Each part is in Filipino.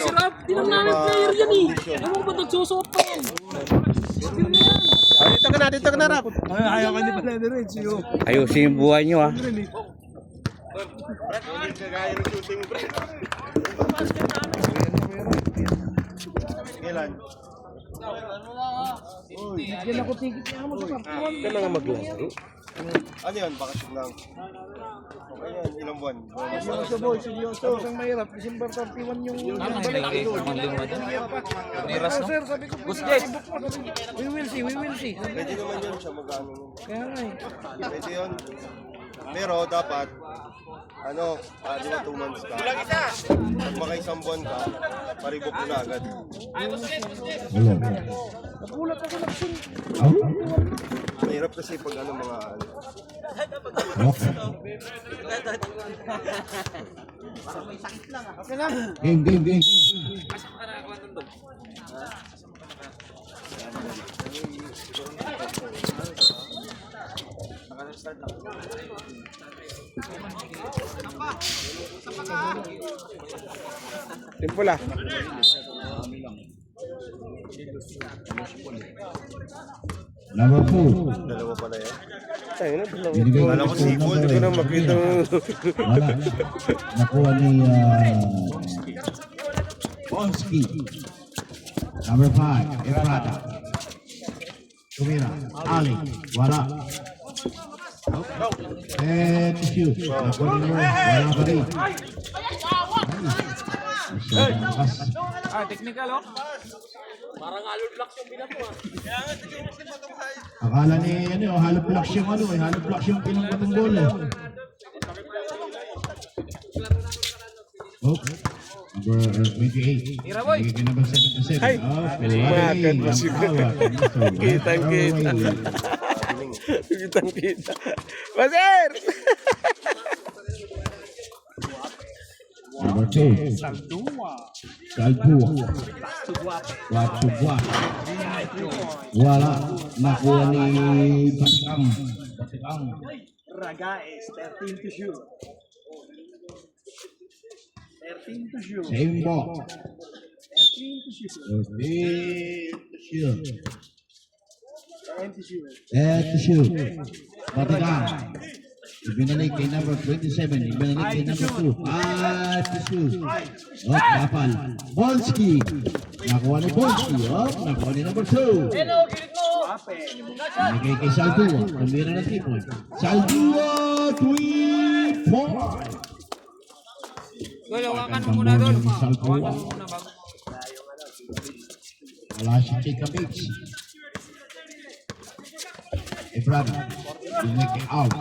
Sarap, di naman namin player yan eh. Ano ba nagsusot pa yan? Dito ka na, Rap. Ayaw ka di pala diretso. Ayusin yung buhay nyo, ha. Ilan? Bigyan ako ticket niya mo sa kapuan. Ka na nga maglaro. Ano yan? Bakasyon lang. Ayan, ilang buwan? Seryoso boy, seryoso. Ang mahirap, December 31 yung... Sir, sabi ko, we will see. Pwede naman yun siya mag-ano. Kaya nga eh. Pwede yun. Pero dapat, ano, 2 months ka. Pag maka-isang buwan ka, paribok mo na agad. Nagulat ako na sin. Mahirap kasi pag ano mga ano. Game. Simple ah. Number 2. Dalawa pala yan. Tayo na, Wala ko sequel, hindi ko na makita. Wala. Nakuha ni Bonski. Number 5, Efrata. Tumira, Ali, wala. And shoot. Nakuha ni Mo, wala pa rin. Technical oh. Parang hollow blocks yung binato ah. Akala ni ano, hollow blocks yung ano, hollow blocks yung pinangbatong bola. Oh, number 28. Bigyan na ba 7-7? Ay, umagat mo si Kitang-kita. Maser! Number 2. Saldua. Watubwa. Wala. Nakuha ni Batikang. Ragaes, 13 to shoot. 13 to shoot. Same ball. 13 to shoot. 10 to shoot. Batikang. Ibinalik kay number 27. Ibinalik kay number 2. 5 to shoot. Oh, kapal. Bonski. Nakuha ni Bonski. Oh, nakuha ni number 2. Binigay kay Saldua. Tumira na 3 point. Saldua, 3 point. Hawakan mo muna doon. Saldua. Wala si Chika Biggs. Efrata. Binigay kay Out.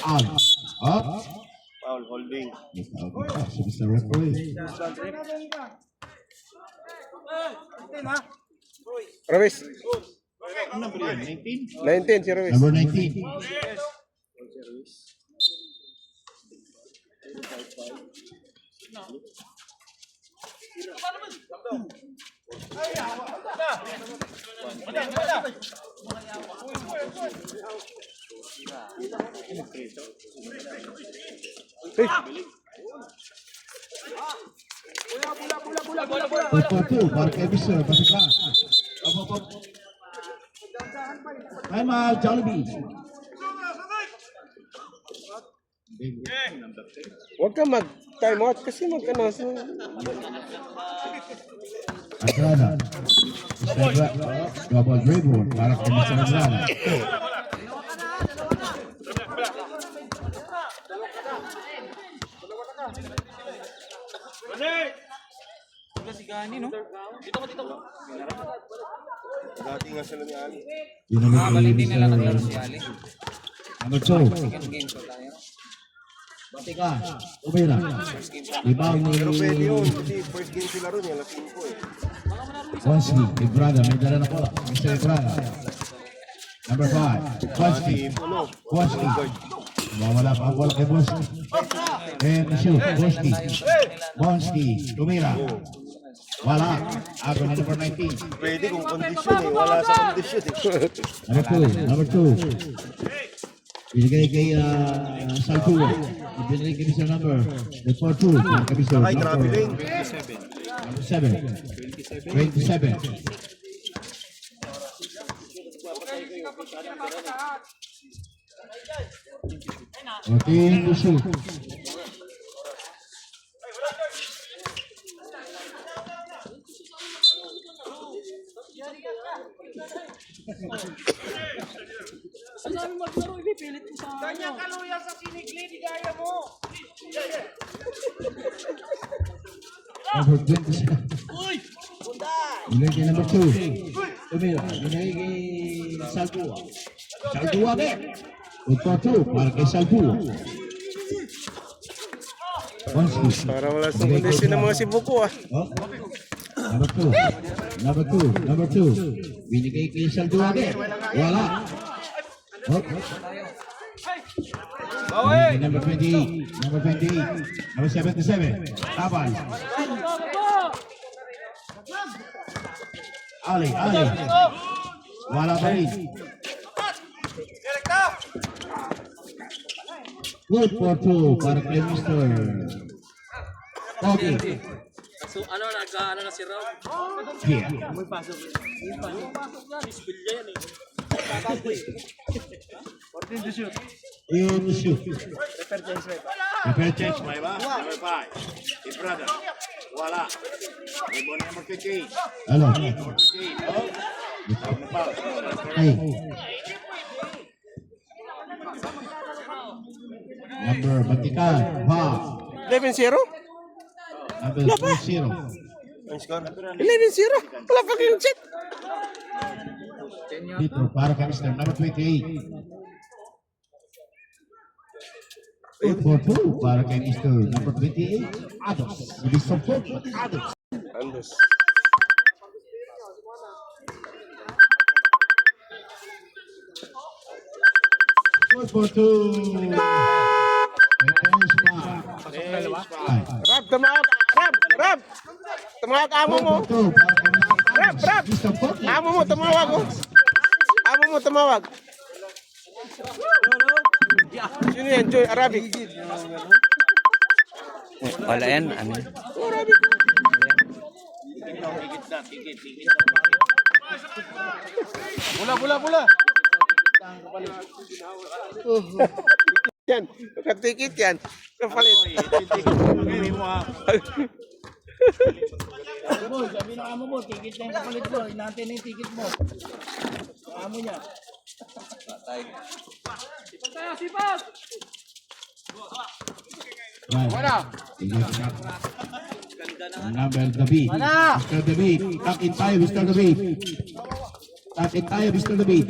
Up. Foul holding. Si Mr. Referee. Ruiz. Ano ba yun? 19? 19 si Ruiz. Number 19. Pula. Para kay Mr. Batikang. Time out, Jollibee. Huwag ka mag-time out kasi magkanasa. Andrada. Double dribble. Para kay Mr. Andrada. Si Gani no? Dito. Dati nga sila ni Ali. Balitin na lang naglaro si Ali. Number 2. Second game so tayo. Batikang. Umira. Ibaw ni Pero pwede yun, kasi first game sila ron, yung 5 eh. Bonski. Ibrada. May dala na po. Mr. Ibrada. Number 5. Bonski. Bonski. Wala pa ang bola kay Bonski. And shoot. Bonski. Tumira. Wala. Ako na number 19. Pwede kung kondisyon eh, wala sa kondisyon eh. Number 2. Binigay kay Saldua. ibinigay kay Mr. Number 42. Kay Mr. Sakay traveling. Number 7. 27. Okay, to shoot. Ang sabi maglaro, ipipilit ko sa ano. Kaluya sa sinigli, di gaya mo. Number 27. Binigay kay number 2. Tumira, binigay kay Salpua. Salpua again. Utpa 2 para kay Salpua. Para wala sa kondisyon ng mga sibuko ah. Oh. Number 2. Number 2. Binigay kay Salpua again. Wala. Oh. Binigay number 28. Number 28. Number 77. Taban. Ali. Wala pa rin. Good for 2 para kay Mr. Okay. So ano, nag-ano na si Rob? Here. Pasok na, disbilya yan eh. In the shoot. Prepare change. Number 5, Ibrada. Wala. Rebound number 58. Hello. 58. Oh. Hey. Number Batikan. Va. 11-0? Number 2-0. Ang score? 11-0. Wala pa kayong check. Dito para kay Mr. Number 28. Good for 2 para kay Mr. Number 28. Ados. Ibig support. Ados. Andos. Good for 2. Rab, tumawag. Rab. Tumawag amo mo. Rab. Amo mo, tumawag. Amo mo, tumawag. Sino yan? Joy Arabic. Wala yan, ano? Arabic. Bula. Yan, nakatikit yan. Kapalit. Boy, sabi ng amo mo, ticket na yung kapalit mo. Inaantay na yung ticket mo. Amo niya. Sipag! Number David. Mr. David. Takit tayo, Mr. David. Takit tayo, Mr. David.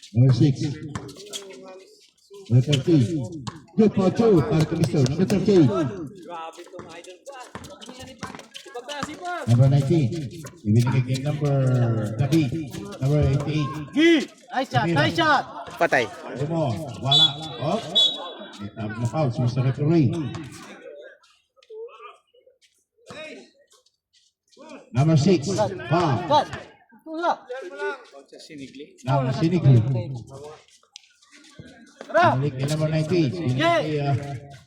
Number 6. Number 13. Good for 2 para kay Mr. Number 13. Sipag! Number 19. Ibinigay kay number David. Number 88. Nice shot. Patay. Ano mo? Wala. Oh. Itab na foul si Mr. Referee. Number 6. Foul. Number Sinigli. Balik kay number 19. Binigay kay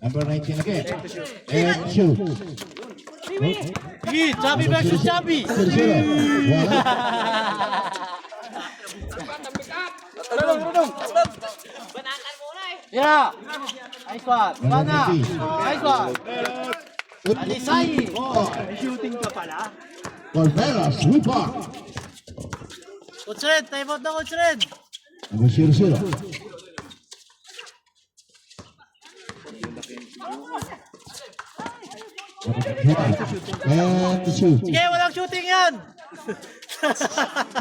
number 19 again. And shoot. Chubby versus Chubby. Wala. Yeah. Nice one. Number Bana. 19. Nice one. Alisay. Shooting ka pala. Corveras, Wipa. Coach Red, time out na Coach Red. Number 0-0. And the shoot. Sige, walang shooting yan.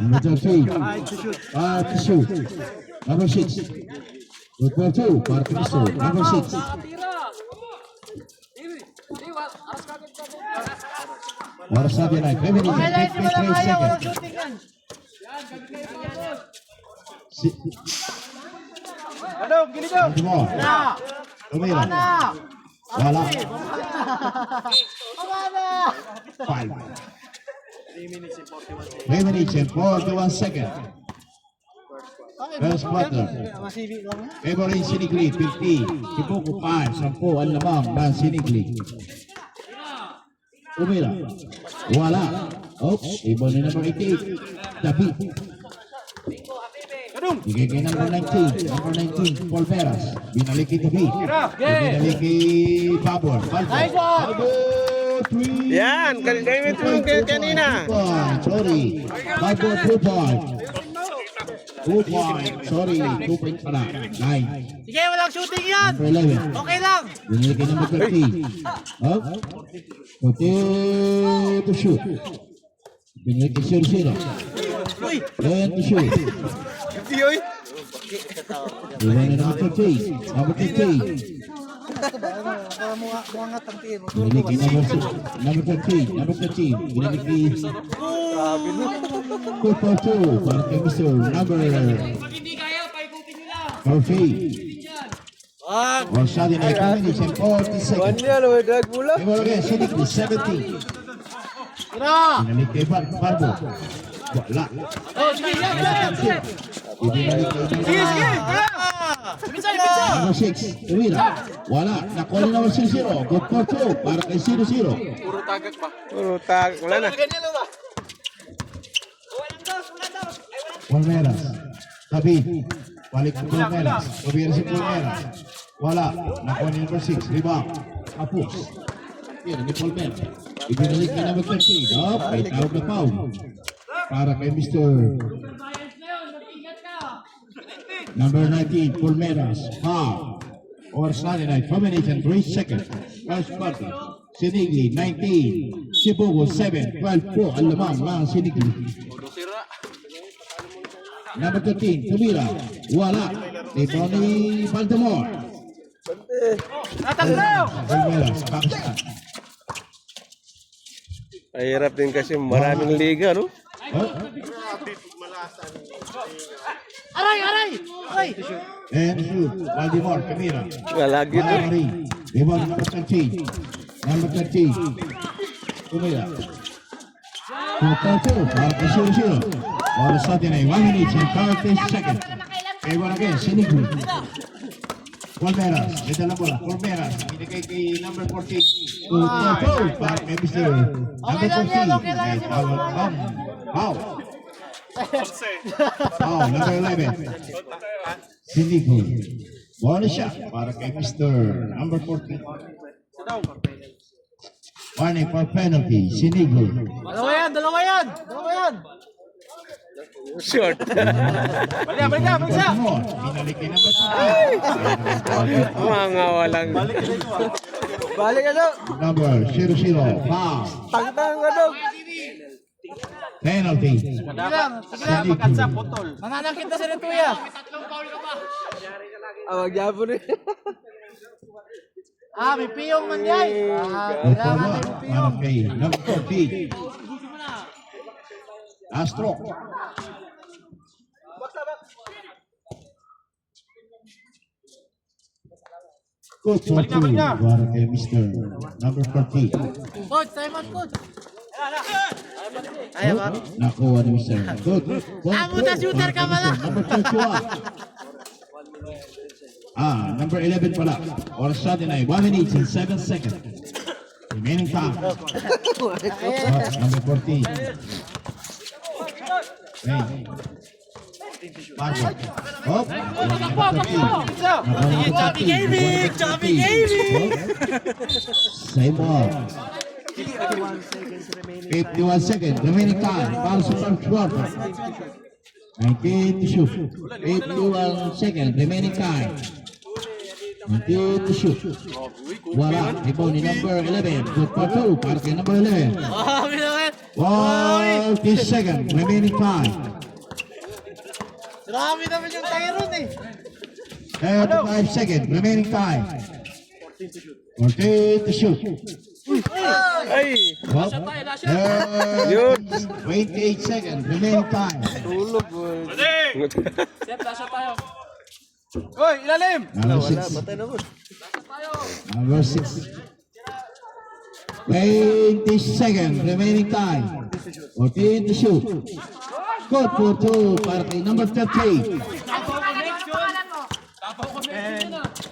Number 13. To shoot. Number 6. Good for 2. Para kay Mr. Number 6. Nakatira! Aras kagad ka mo. Para sa atin ay 5 minutes Okay and lang, hindi mo lang 55 kaya. Walang seconds. shooting yan. Ano mo? Na. Tumira. Bana. Wala. Bana. 5. 3 minutes and 41 seconds. First quarter. Favorite Sinigli, 50. Sibuko 5. 10 ang lamang ng Sinigli. Tumira. Wala. Oops. Ibon ni number 88. David. Bigay kay number 19. Number 19, Paul Veras. Binalik kay David. Binalik kay Babor. Babor, 3. Yan, gamit mo yung kanina. Sorry. Babor, 2 point. 2 point. Sorry. 2 point pala. 9. Sige, walang shooting yan. Number 11. Okay lang. Binalik kay number 30. Up. 40 to shoot. Binalik kay 0-0. And to shoot. Iwan na number 30. Number 30. Binalik kay number 30. Number 30. Binalik kay 2-2. Para kay Mr. Number Hindi kaya, paikutin nila. Murphy. Or shot in 8 minutes and 40 seconds. Iwan again. Sinik with 17. Binalik kay Barbo. Wala. Oh, sige, sige. Ibinalik kay number 6. Tumira. Wala. Nakuha na naman 0-0. Good for 2. Para kay 0-0. Puro tag, wala na. Palmeras. David. Balik ke Palmeras. Tumira si Palmeras. Wala. Nakuha ni number 6. Rebound. Kapus. Yan ni Palmeras. Ibinalik kay number 13. May tawag na foul. Para kay Mr. Number 19, Palmeras. Foul. Or Sunday night. 4 minutes and 3 seconds. First quarter. Sinigli, 19. Sibugo, 7. 12 po. Ang lamang ng Sinigli. Number 13, Tumira. Wala. Ito ni Baltimore. Palmeras, Pakistan. Mahirap din kasi maraming liga, no? Aray! And shoot. Baltimore, Tumira. Lagi to. Mari. Rebound number 13. Number 13. Tumira. 2-2. Para kay 0-0. Or Sunday night. 1 minute and 30 seconds. Ewan again, Sinigli. Palmeras. May dala bola. Palmeras. Binigay kay number 14. 2-2. Para kay Mr. Number 14. May tawag bomb. Foul. Foul. Number 11. Sinigli. Ball shot. Para kay Mr. Number 14. Warning for penalty. Sinigli. Dalawa yan. Short. Baltimore. Binalik kay number 14. Mga walang. Number 0-0. Foul. Penalty. Sinigli. Mananakit na si Retuya. May piyong man yan. Kailangan na yung piyong. Para kay number 14. Astro. Good for 2. Para kay Mr. Number 14. Coach, time out, coach. Nakuha ni Mr. Good. Buta shooter ka pala. Number 31. Number 11 pala. Or Sunday night. 1 minute and 7 seconds. Remaining time. Number 14. Hey. Barbo. Choppy gaming! Choppy gaming! Same ball. 51 seconds. Remaining time. Para sa first quarter. 19 to shoot. 81 seconds. Remaining time. 19 to shoot. Wala. Rebound ni number 11. Good for 2. Para kay number 11. 40 seconds. Remaining time. Marami naman yung Tyron eh. 35 seconds. Remaining time. 14 to shoot. Ay! Well, Yun! 28 seconds. Remaining time. Tulog. Sep, lasya tayo. Hoy, ilalim! Number 6. Number 6. 20 seconds. Remaining time. 14 to shoot. Good for 2 para kay number 30.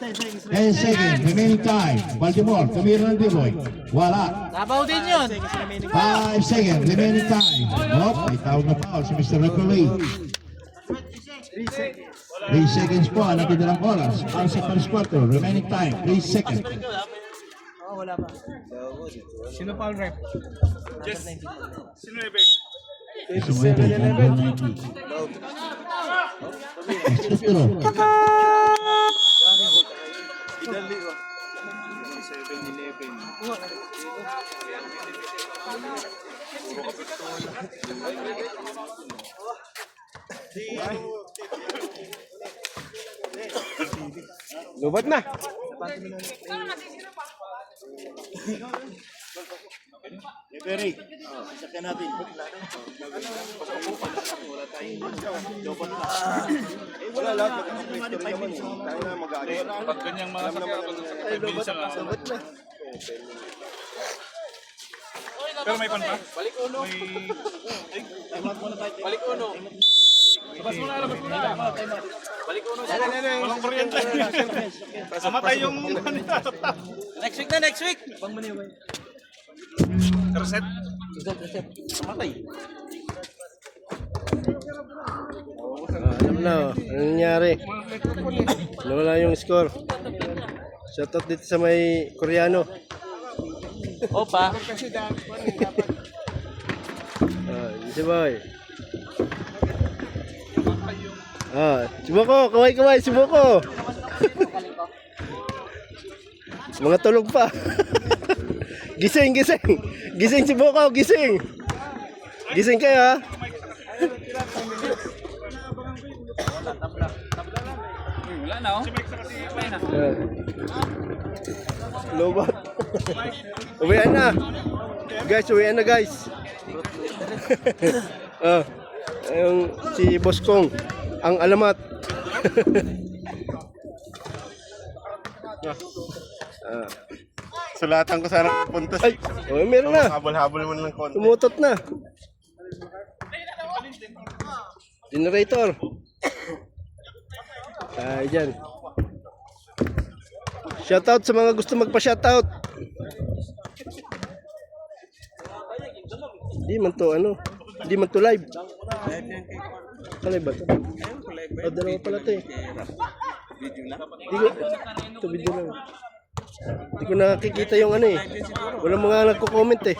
10 seconds, remaining time. Baltimore, tumira ng D-Boy. Wala. Tabaw din yun. 5 seconds, remaining time. Oh, may tawag na foul si Mr. Referee. 3 seconds po ang natitirang oras para sa first quarter. Remaining time, 3 seconds. Sino pa ang rep? Sumuwi kay number 90. Estrukturo. Lubat na. Referee, sakyan natin. Wala lahat. Magkakapistol naman eh. Tayo na mag-aalis. Pag ganyang mga sakya, Lubat na. Pero may pan pa? Balik uno. Balik uno. Labas mo na, labas mo na. Balik uno. Walang kuryente. Mamatay yung... Next week na, next week. Reset. Matay. Alam na, ano nangyari? Nawala yung score. Shoutout dito sa may Koreano. Opa. Si Boy. Si Boko, kaway-kaway, si Boko. Mga tulog pa. Gising, gising. Gising si Boko, gising. Gising kayo ha. Wala na oh. Lobat. Uwian na. Guys, uwian na guys. Yung si Boss Kong. Ang alamat. Sulatan ko sana puntos. Ay, meron na. Habol-habol mo ng konti. Tumutot na. Generator. Dyan. Shoutout sa mga gusto magpa-shoutout. Hindi man to ano. Hindi man to live. Live ba to? Dalawa pala to eh. Ito video lang. Hindi ko nakikita yung ano eh. Walang mga nagko-comment eh.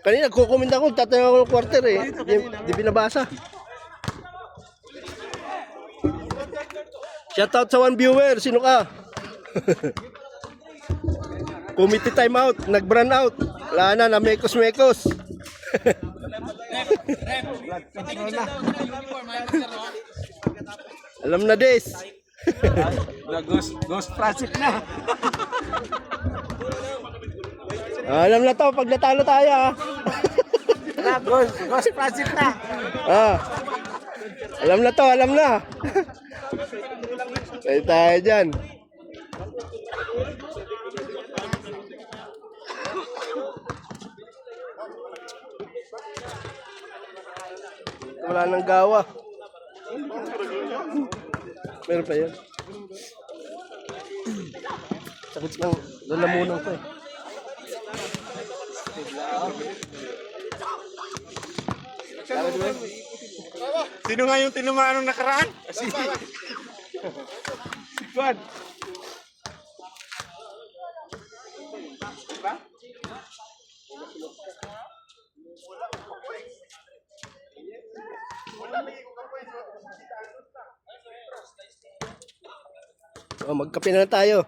Kanina nagko-comment ako, tatanong ako ng quarter eh. Di binabasa. Shoutout sa one viewer, sino ka? Committee timeout, nag-brand out. Wala na, na-mekos-mekos. Alam na des. Ghost project na. Alam na to, pag natalo tayo ah. Ghost project na. Alam na to, alam na. Tayo dyan. Wala nang gawa. Meron pa yan. Sakit ng lalamunan ko eh. Sino nga yung tinumaan nung nakaraan? Si Juan. Magkape na tayo.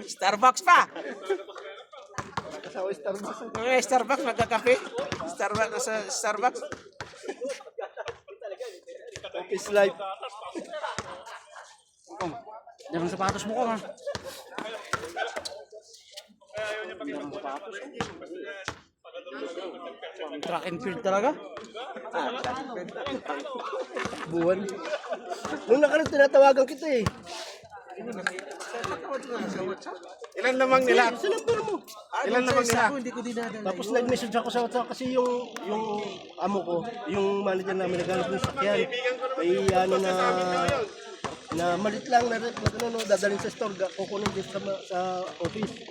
Starbucks pa. Kasawa Starbucks. Starbucks, magkakape. Starbucks sa Starbucks. Office life. Yan ang sapatos mo ko ha. Track and field talaga. Buwan. Nung nakaraan tinatawagan kita eh. Ilan namang nila? Ilan namang nila? Tapos nag-message ako sa WhatsApp kasi yung amo ko, yung manager namin naghanap ng sakyan. May ano na Na malit lang na rep na gano'n, no, dadalhin sa store, kukunin din sa office.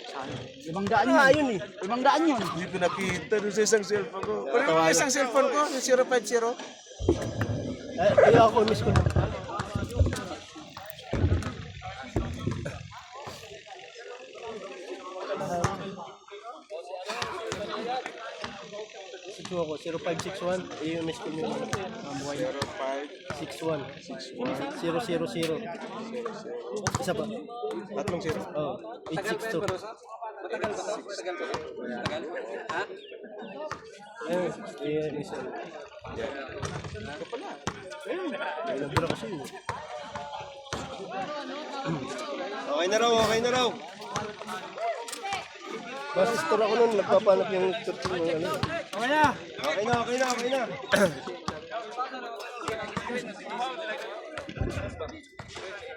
500 yun. Ah, yun eh. 500 yun. Hindi ko nakita doon sa isang cellphone ko. Pero yung isang cellphone ko, yung 050. Kaya ako miss ko na. Ito ako, 0561. Yung miss ko nyo. 0561. 000. Isa pa. Tatlong zero. Oh, 862. Ayun, isa. Nabura kasi yun. Okay na raw, okay na raw. Mas store ako nun, nagpapanap yung church mo. Ano. Okay na, okay na.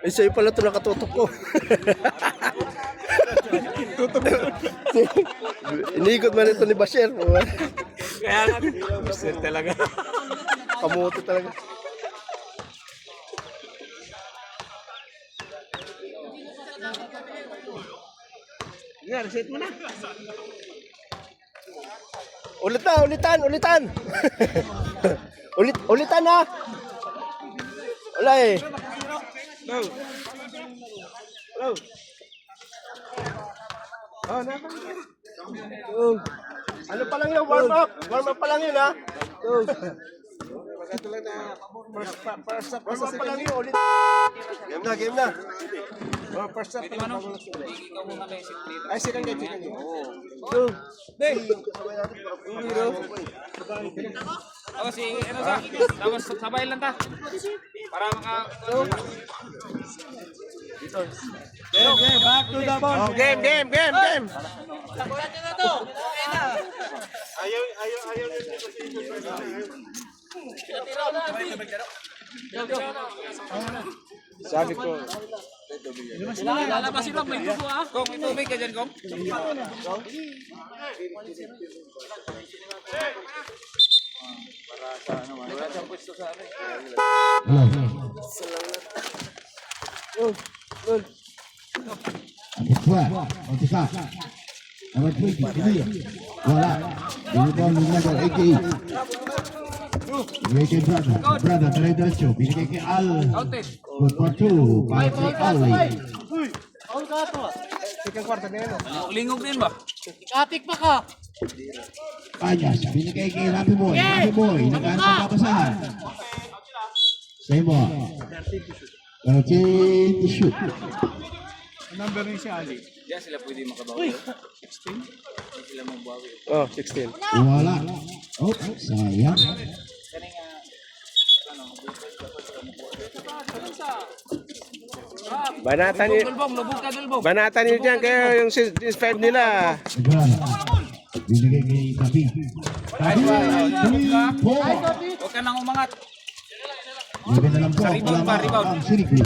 Eh, sa'yo pala ito nakatutok ko. Inigot man ito ni Bashir. Kaya nga, Bashir talaga. Kamuti talaga. Yeah, reset mo na. Ulitan. Ulitan na. Wala eh. Oh, ano pa lang yun, warm up pa lang yun ha. First up pa lang yun, ulit. Game na. First up, ay, second game. Ako si, ano sa, tapos sabay lang ta. Para maka... Back to the ball. Oh, game. Sabi ko. Lalabas sila, may tubo ah. Kung may tubig ka dyan, Kong. Fue, Otisha. Number 20, Kiliya. Wala. Yung ball ng number 88. Binigay kay Brother, diretso. Binigay kay Al. Good for 2. Para kay Ali. Lingog din ba? Katik pa ka. Kanyas, binigay kay Rapi Boy. Rapi Boy, nag-aantang papasahan. Same ball. 13 to shoot. Number rin si Ali. Diyan sila pwede makabawi. 16? Hindi sila magbawi. Oh, 16. Wala. Oh, sayang. Banatan niyo. Dulbong, lubog ka, Dulbong. Banatan niyo dyan kayo yung 5 nila. Negrana. Binigay kay Tabi. Tabi, 3 4. Huwag ka nang umangat. Ibigay na lang po. Rebound pa, rebound. Ang Sirikli.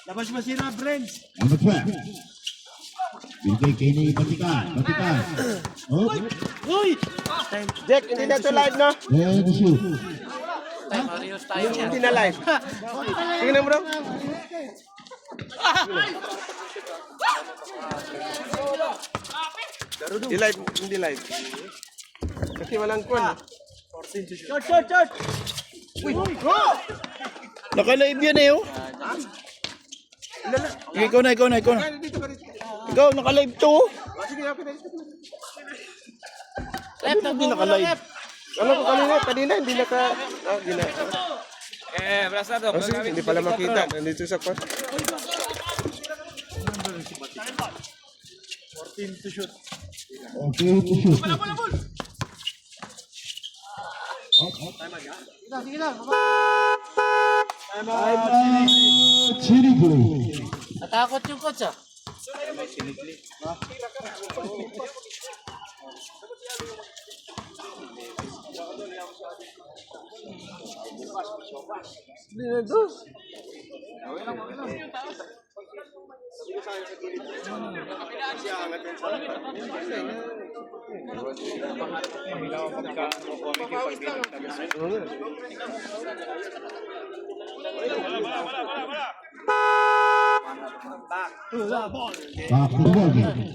Labas mo sila, friends. Number 12. Binigay kay ni Batikan. Oh, Uy! Jack, hindi na ito live, no? there to shoot. Hindi na live. Sige na, bro. Hindi live. Kasi walang kwan. Short! Naka-live yan eh, oh. Ikaw na. Ikaw, naka-live to. Hindi naka-live. Ano ko kanina hindi naka... Brasa to. Sige, hindi pala makita. Nandito sa kwan. 14 to shoot. Sirikli. Natakot yung coach ah. Back to the ball game.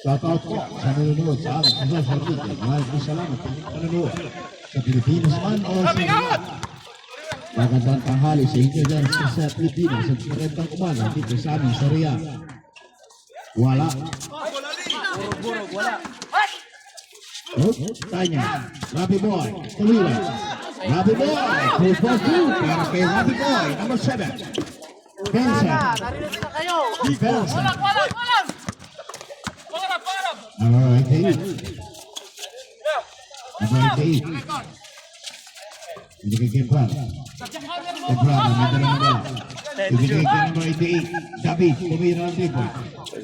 Shoutout po sa nanonood sa amin sa social media. Maraming salamat sa inyong nanonood sa Pilipinas man o sa Manila. Magandang tanghali sa inyo dyan sa Pilipinas at magandang umaga dito sa amin sa Riyadh. Wala. Oh, tanya. Rabi Boy, Kalila. Rabi Boy, 2-4-2 para kay Rabi Boy, number 7. Benson. Benson. Number 88. Number 88. Ibigay kay Brad. Kay Brad, number 88. Ibigay kay number 88. David, tumira ng dito.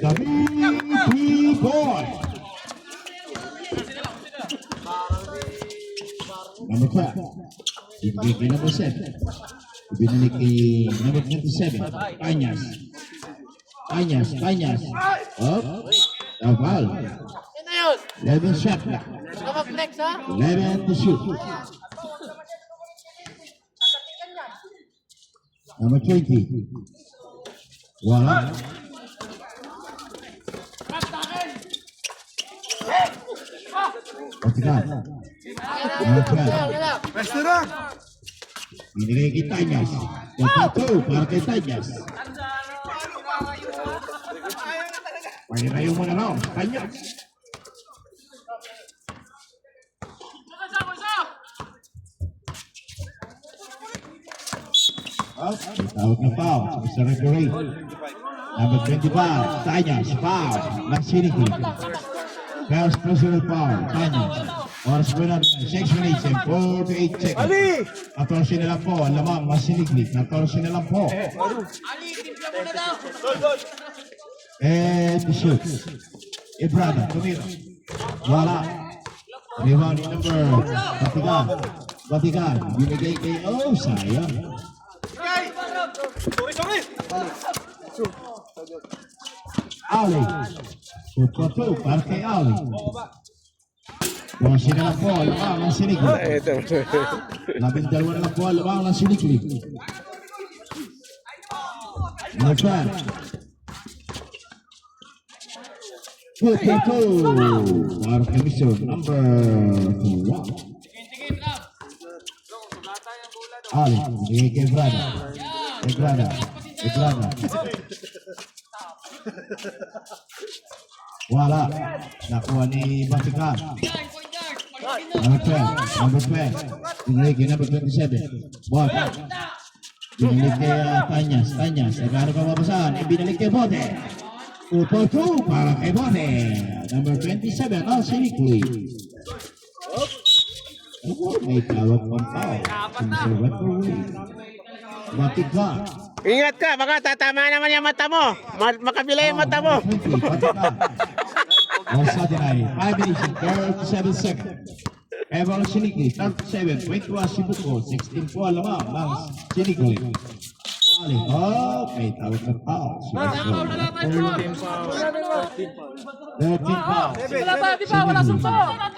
David, 3-boy. Number 12. Ibigay kay number 7. Ibinalik kay number 27. Panyas. Panyas. Up. Taval. 11 shot. 11 to shoot. Number 20. Wala. Patikan. Number 12. Restaurant! Binigay kay Tanyas. Kapito para kay Tanyas. Pahirayo mo na lang. Tanyas. Tawag na foul sa referee. Number 25, Tanyas, foul. Nagsinikli. First personal foul, Tanyas. Oras mo na 6 minutes and 48 seconds. 14 na lang po, ang lamang, masinikli. 14 na lang po. And shoot. Ibrada, tumira. Wala. Rebound number, Batikan. Binigay kay, oh, sayang. Ali. Shoot para kay Ali. Buwasin na lang po, lamang ang sinikli. 12 na lang po, lamang ang sinikli. Number 12. 2-2. Para kay Mission, number 1. Ali, bigay kay Brada. Wala. Nakuha ni Batikan. Number 12. Binigay kay number 27. Bot. Binigay kay Tanyas. Nagano pa mabasahan. Ibinalik kay Bote. 2-2 para kay Bote. Number 27. Sinikli. May tawag pang foul. Conservatory. Batikan. Ingat ka, baka tatama naman yung mata mo. Makabila yung mata mo. Saturday, 5 minutes and 37 seconds. Evan Sinikli, 37, 21 Sibuko, 16 po lamang ng Sinikli. Ali, may tawag ng foul. 13 foul.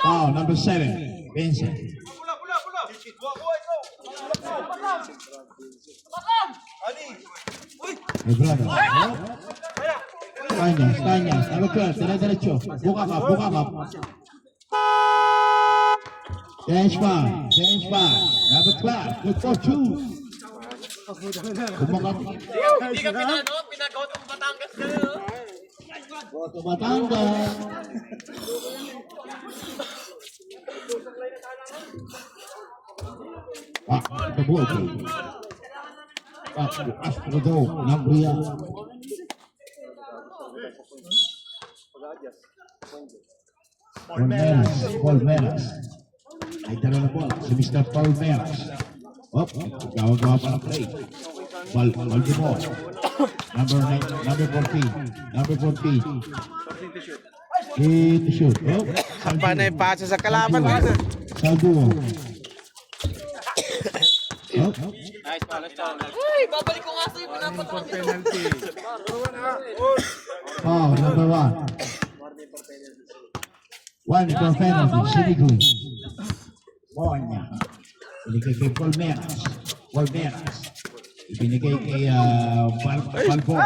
Foul, number 7, Vincent. Hey, brother. Tanyas. Number 12, dire-diretso. Buka ka. Change pa. Number 12, good for 2. Hindi ka pinagotong Batangas ka na. Goto Batangas. Back to the ball game. Back to Astrodome, Nambria. Palmeras. Ay dala na po si Mr. Palmeras. Gawa pa ng play. Baltimore. Number 14. To shoot. Sapa na yung pasa sa kalaban. Salduo. Nice ball. Uy, babalik ko nga sa'yo. Penalty. Foul, number 1. 1 for penalty, Sinikli. Monya. Binigay kay Palmeras. Palmeras. Ibinigay kay Balbo.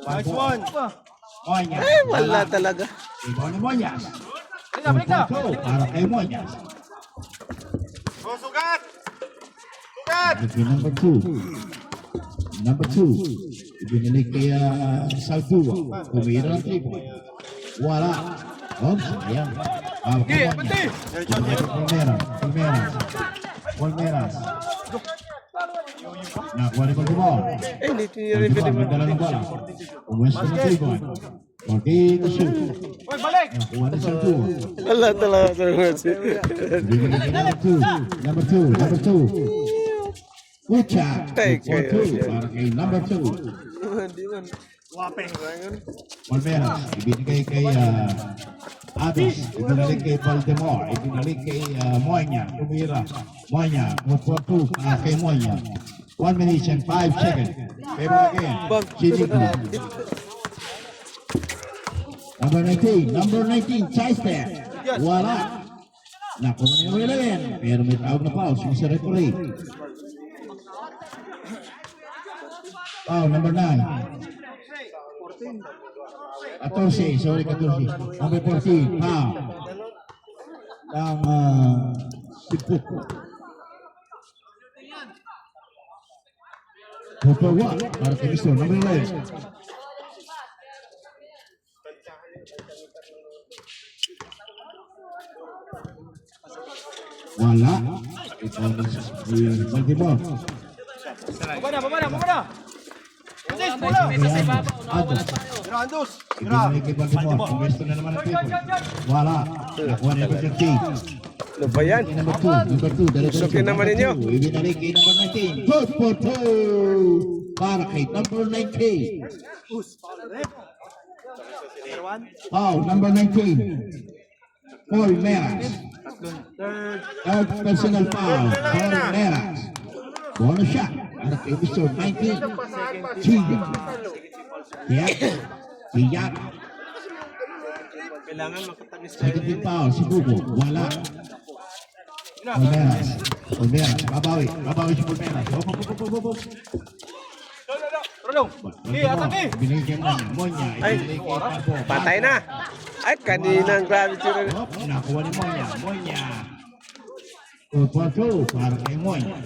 Nice one. Monya. Ay, wala talaga. Ibaw ni Monyas. Ito, para kay Monyas. Oh, sugat! Sugat! Ibinigay number 2. Number 2. Ibinigay kay Saltua. Kumira ng 3 point. Wala. Oops, ayan. Okay, pati! Palmeras. Nakuha ni Balbo. Hindi tinira Balbo, may dala ng bola. Umwesto ng 3 point. 40 to shoot. Nakuha ni Saltua. Wala talaga. Ibinigay kay number 2. Kucha. Ay, 4-2 para kay number 2. Palmeras, ibinigay kay Avis, ibinalik kay Baltimore, ibinalik kay Monya, Tumira, Monya, 4-2 para kay Monya. 1 minute and 5 seconds. Favor again, Chiniku. Number 19, Chester. Wala. Nakuha ni William, pero may tawag na foul, si referee. Foul, number 9. 14, sorry 14. Number 14, foul. Ng Sipuk. Number 1, para kay Mr. Number 11. Wala. Ito ni Baltimore. Baba na. Ados. Grandos! Ibinigay kay Baltimore. Pwesto na naman ang people. Wala. Nakuha ni number 13. Ano ba yan? Number 2. Dala-dala Sukin naman ninyo. Ibinalik kay number 19. Good for 2. Para kay number 19. Oh, number 19. Paul Meras. Third personal foul. Paul Meras. Bonus shot. Para kay Mr. 19. Chiga. Tiyak. Second foul. Si Bubo. Wala. Palmeras. Babawi si Palmeras. Binigay kay Monya. Ibinigay kay Papo. Patay na. Ay, kanina ang grabe tira. Nakuha ni Monya. 2-4-2 para kay Monya.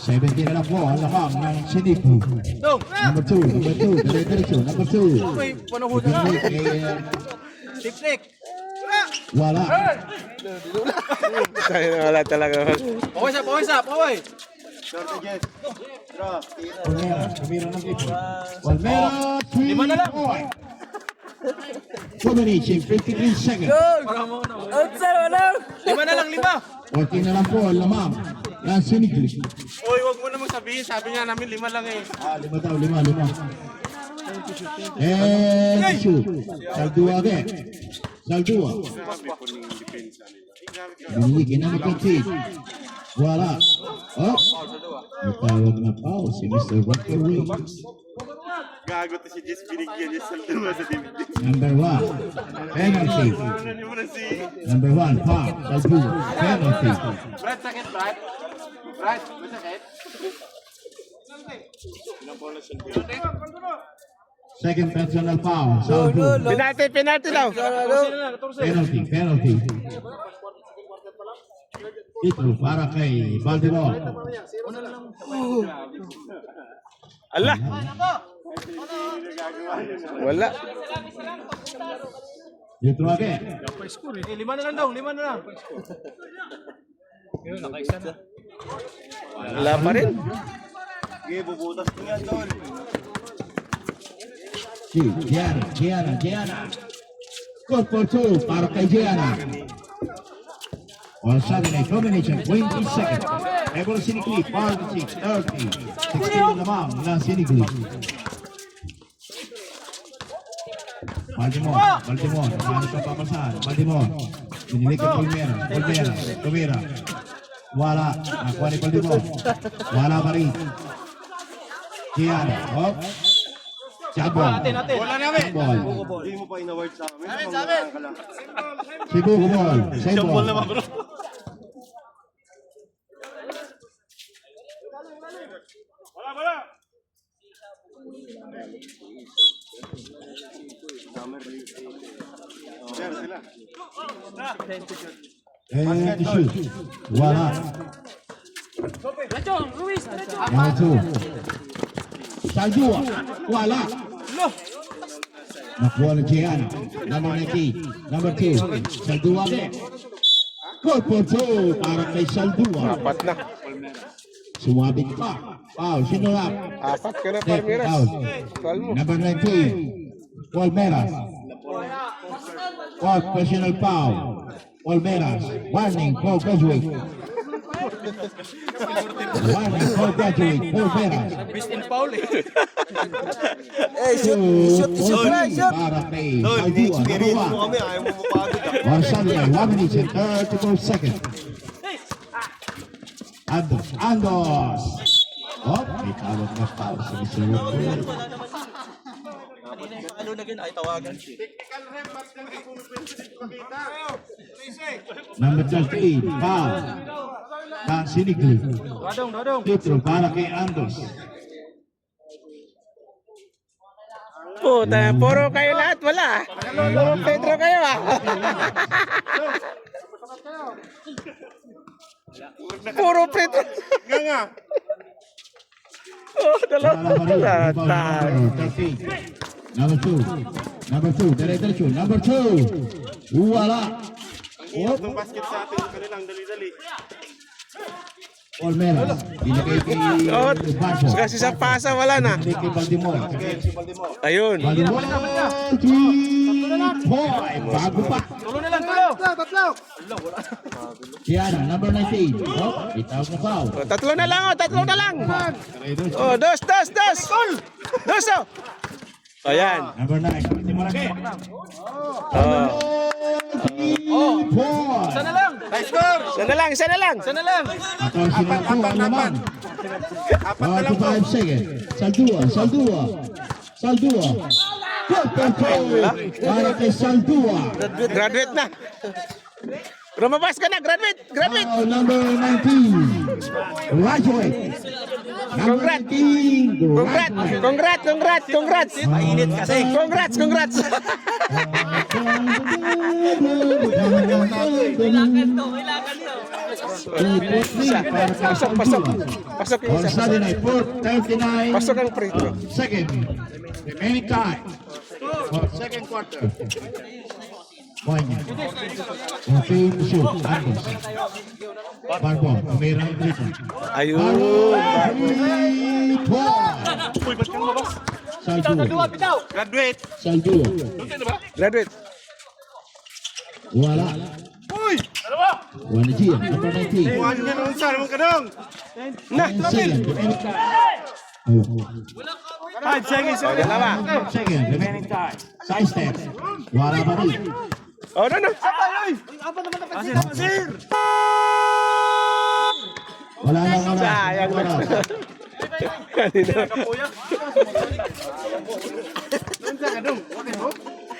17 na lang po ang lakang ng Siniku. Number 2. Dire-diretso. Number 2. Ibinigay kay Wala. Wala talaga. Paway. Shorty Jess. Tira. Palmeras. Kumira ng tipo. Palmeras. 3 point. 2 minutes and 53 seconds. Lima na lang. 14 na lang po ang lamang ng Siniku. Oy, wag mo naman sabihin. Sabi niya namin 5 lang eh. 5 daw. And shoot. Saldua again. Saldua. Binigay ng kapatid. Wala. Oh. Natawag na foul si Mr. Walker Williams. Gago to si Jess. Binigyan niya sa duma sa DVD. Number 1. Penalty. Number 1. Foul. Saldua. Penalty. Brad, sakit, Brad. May sakit. Second personal foul. Saldua. Penalty daw. Penalty. Ito para kay Baltimore. Ala. Wala. Ito again. 5 na lang daw. Wala pa rin. Okay, bubutas ko yan, Tol. Si Gianna. Good for 2 para kay Gianna. All sudden, combination, 20 seconds. Ever Sinicli, 46, 30. 16 naman ng Sinicli. Baltimore. Paano ka papasahan? Baltimore. Pinilig kay Palmeras. Wala. Nakuha ni Baltimore. Wala pa rin. Gianna. Oh. Jabon. Wala namin. Ball. Hindi mo pa in-award sa amin. Sa amin. Cebu ball. Same ball. bro. And to shoot. Wala. Number 2. Saldua. Wala. Nakuha ng Gianna. Number 19. Number 2. Saldua din. Goal for 2 para kay Saldua. Apat na. Sumabit pa. Foul. Sino na? Apat ka na, Next Palmeiras. foul. Foul mo. Number 19. Palmeiras. Fourth personal foul. Palmeiras. Warning for graduate. Warning for graduate. Palmeiras. Best in foul eh. Para kay Tol, Saldua. ni-experience Number mo 1. kami. Ayaw mo mapagod ah. Or Sunday, 1 minute and 34 seconds. Andos. Oh, may tawag na foul sa Mr. Woodward. Number 13, foul. Kang Sinigli. Tito para kay Andos. Puta, puro kayo lahat, wala. Puro Pedro kayo ah. Puro Pedro. Oh, dalawa. Number 2, dire-diretso. Number 2, wala. Itong basket sa atin, kanilang dali-dali. Palmeiras, binigay kay Oh, Barco. kasi sa pasa wala na. Binigay kay Baltimore. Ayun. Baltimore, 3 point. Bago pa. Tulo na lang, tulo. Tatlo. Tiana, number 19. Oh, itawag na foul. Oh, tatlo na lang, oh, tatlo na lang. Oh, dos. Dos, oh. Ayan. Number 9. Hindi mo lagi. Oh. 3 point. Sana lang. Nice score. Isa na lang. Sana lang. 14 na po ang laman. 45 seconds. Saldua. Para kay Saldua. Graduate na. Lumabas ka na, graduate. Foul number 19. Graduate. Number 19. Congrats. Mainit kasi. Congrats. Pasok yung On isa. Sunday night, 4:39 Pasok ang free throw. second. Remaining time for second quarter. Point niya. Okay, shoot. Andos. Barbo, tumira ng trito. Ayun. Barbo, 3 point. Uy, ba't ka lumabas? Saldua. Graduate. Saldua. Graduate. Wala. Uy! Ano ba? One Gia, number 19. Kuhaan nga naman sa naman ka dong. And second, remaining time. Oh. 5 seconds. Dalawa. Second, remaining time. Side step. Wala ba rin? Oh, no. Asir. Wala na. Sayang na. Wala. Kanina.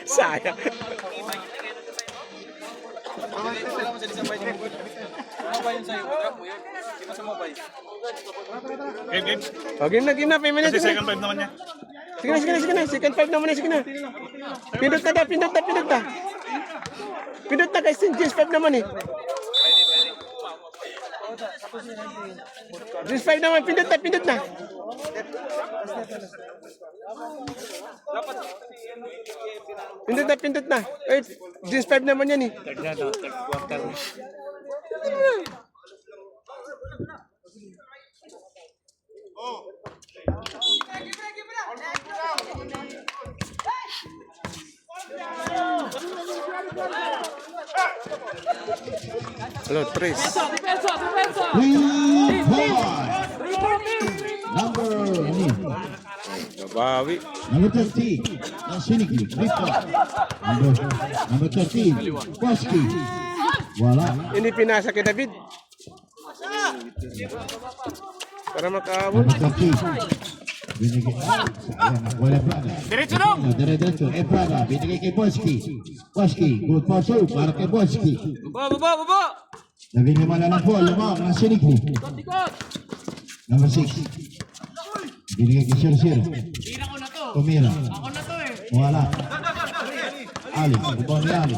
Sayang. Game. Game na. 5 minutes. Kasi second 5 naman niya. Sige na. Second 5 naman na, sige na. Pindot na. Pindot na guys, Just 5 naman eh. Just 5 naman, pindot na. Pindot na. Eh, Just 5 naman yan eh. Hello, Trace. 3 point. Bawi. Number 13, Sinigli, 3 point. Number 13, Koski. Wala. Ini pinasa kay David. Para makaabot. Number 13, Binigay. Ayan, nakuha na Ebrada. Diretso dong! Diretso. Ebrada, binigay kay Boski. Boski, good for two, para kay Boski. Baba! Nabili mo na lang po, lamang ng Sinigli. Number 6. Binigay kay Sir. Tumira. Wala. Ali, bubaw ni Ali.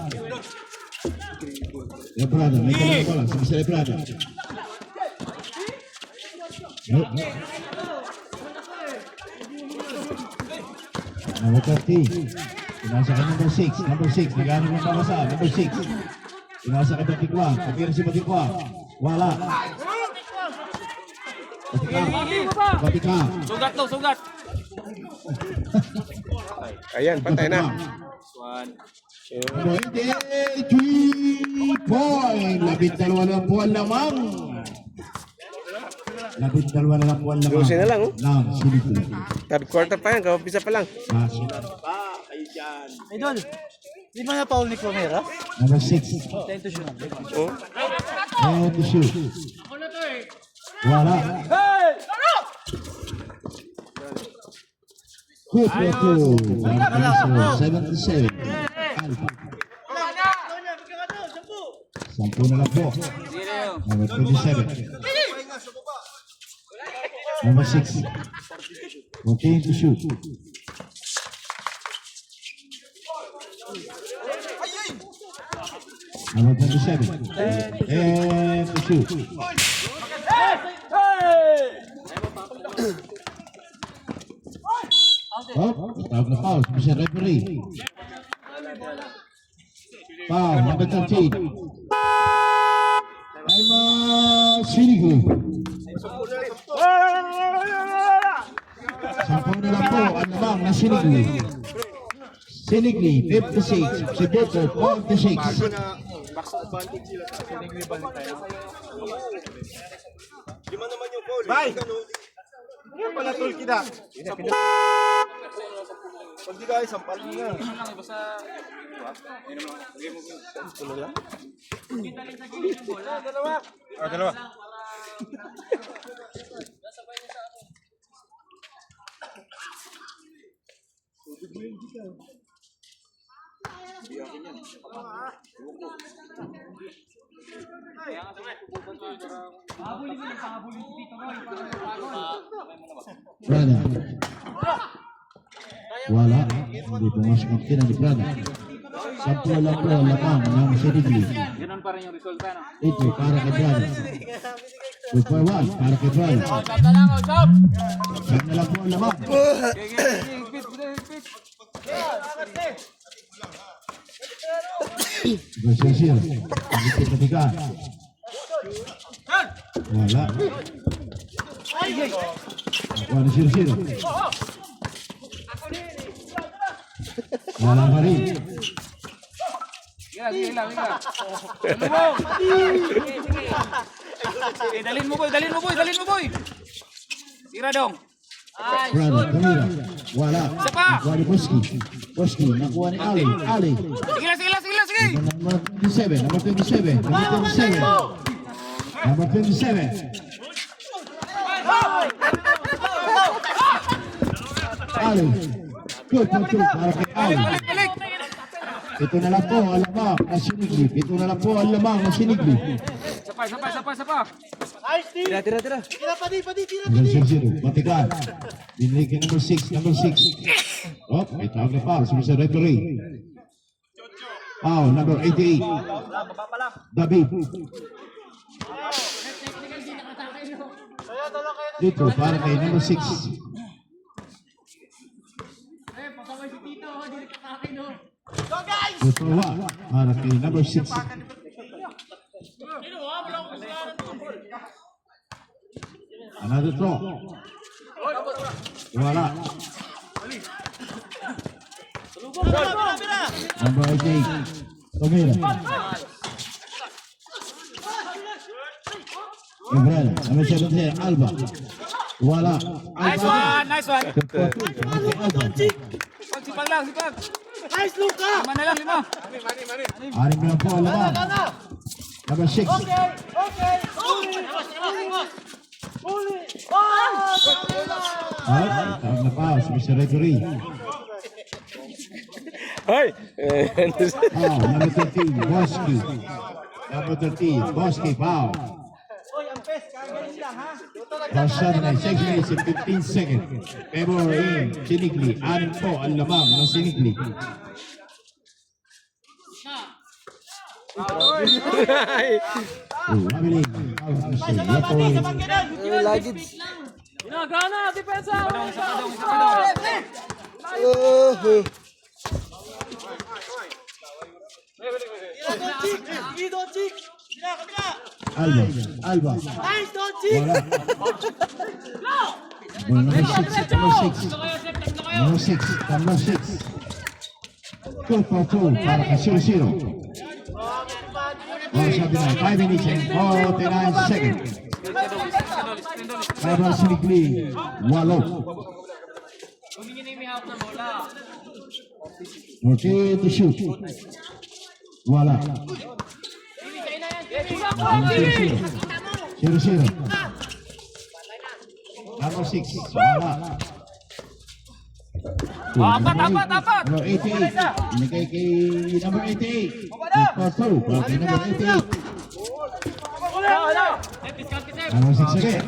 Ebrada, may kalang ko lang. Sabi sa Ebrada. Number 30. Pinasa kay number 6. Number 6. Nagano ng pamasa. Number 6. Pinasa kay Batikwa. Kapira si Batikwa. Wala. Batikwa. Sugat daw, sugat! Ayan, pantay na. 23 point. 12 na po ang lamang. 12 na po ang lamang. 12 na lang, oh. Lang, Sinigli. Third quarter pa yan, kapapisa pa lang. Idol, di ba na Paul ni Comera? Number 6. Tend to shoot. Oh. And to shoot. Wala. Good for two. 77. Alpha. 10 na lang po. Number 27. Number 6. Okay to shoot. Number 27. And to shoot. Oh, tawag na foul. Mr. Referee. Foul, number 13. I'm Sinigli. 10 na lang po ang lamang na Sinigli. Sinigli, 56. Si Boko, 46. Lima naman yung goal. Bye! Yan pala tol kita. Pag di guys, sampal mo nga. Dalawa. Prada. Wala. Hindi pumasok ang kina ni Prada. 10 lang po ang lamang ng Sinigli. Ganun pa rin yung resulta, no? Ito para kay Prada. 2 for 1 para kay Prada. Stop na lang, stop! 10 na lang po ang lamang. Versus 0. Hindi katigaan. Wala. Nakuha na 0-0. Wala pa rin. Sige lang. Dalhin mo, boy! Tira dong! Prada, Camila. Wala. Isa pa! Nakuha ni Boski, nakuha ni Ali. Sige! Number 27. Number 27. Ali. Good for two para kay Ali. Balik! Ito na lang po ang lamang na Sinigli. Sapa! Tira. Versus 0. Batikan. Binigay kay number 6. Oh, may tawag na foul. Sumunod sa referee. Foul, number 88. David. Dito, para kay number 6. Dito, para kay number 6. Another throw. Wala. Number 88. Tumira. Ibrahim. Number 17. Alba. Wala. Nice one! Sipag lang! Nice, Luka! 5 na lang, 5! Anim na po ang laban. Number 6. Okay. Uli! Out. Tawag na pause, Mr. Referee. Hoy! Foul, number 13, Bosky. Number 13, Bosky, foul. Boston ay 6 minutes and 15 seconds. Favor in Sinigli. 6 po ang lamang ng Sinigli. Mabiling. Ginagana, depensa! Alba. Alba. Wala. Number 6. Number 6. Number 6. 2 for 2 para ka 0-0. Sabi na, 5 minutes and 49 seconds. Para Sinigli, 8. Okay to shoot. Wala. 0-0. Number 6. Wala. Apat! Number 88. Binigay kay number 88. For 2. Okay, number 88. Number 6 again.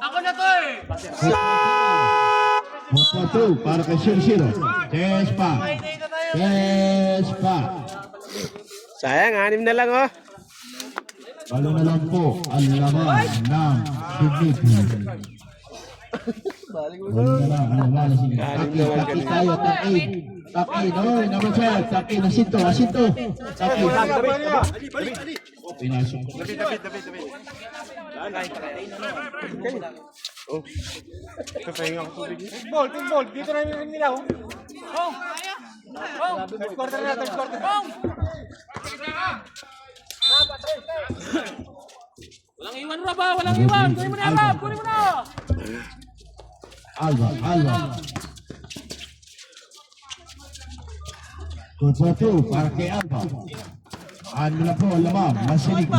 Ako na to eh! For 2 para kay 0-0. Despa. Sayang, 6 na lang oh. Balo na lang po ang laman ng Sinigli. Balo na lang ang laman ng Sinigli. Taki tayo, taki. Taki, no, number 12. Taki, nasinto. Taki. Pinasok. Football! Dito na yung ring nila oh! Third quarter na! Walang iwan na ba? Walang iwan! Kunin mo na Arab! Kunin mo na! Alba. Kupoto para kay Alba. Ano na po ang lamang ng Sinigli.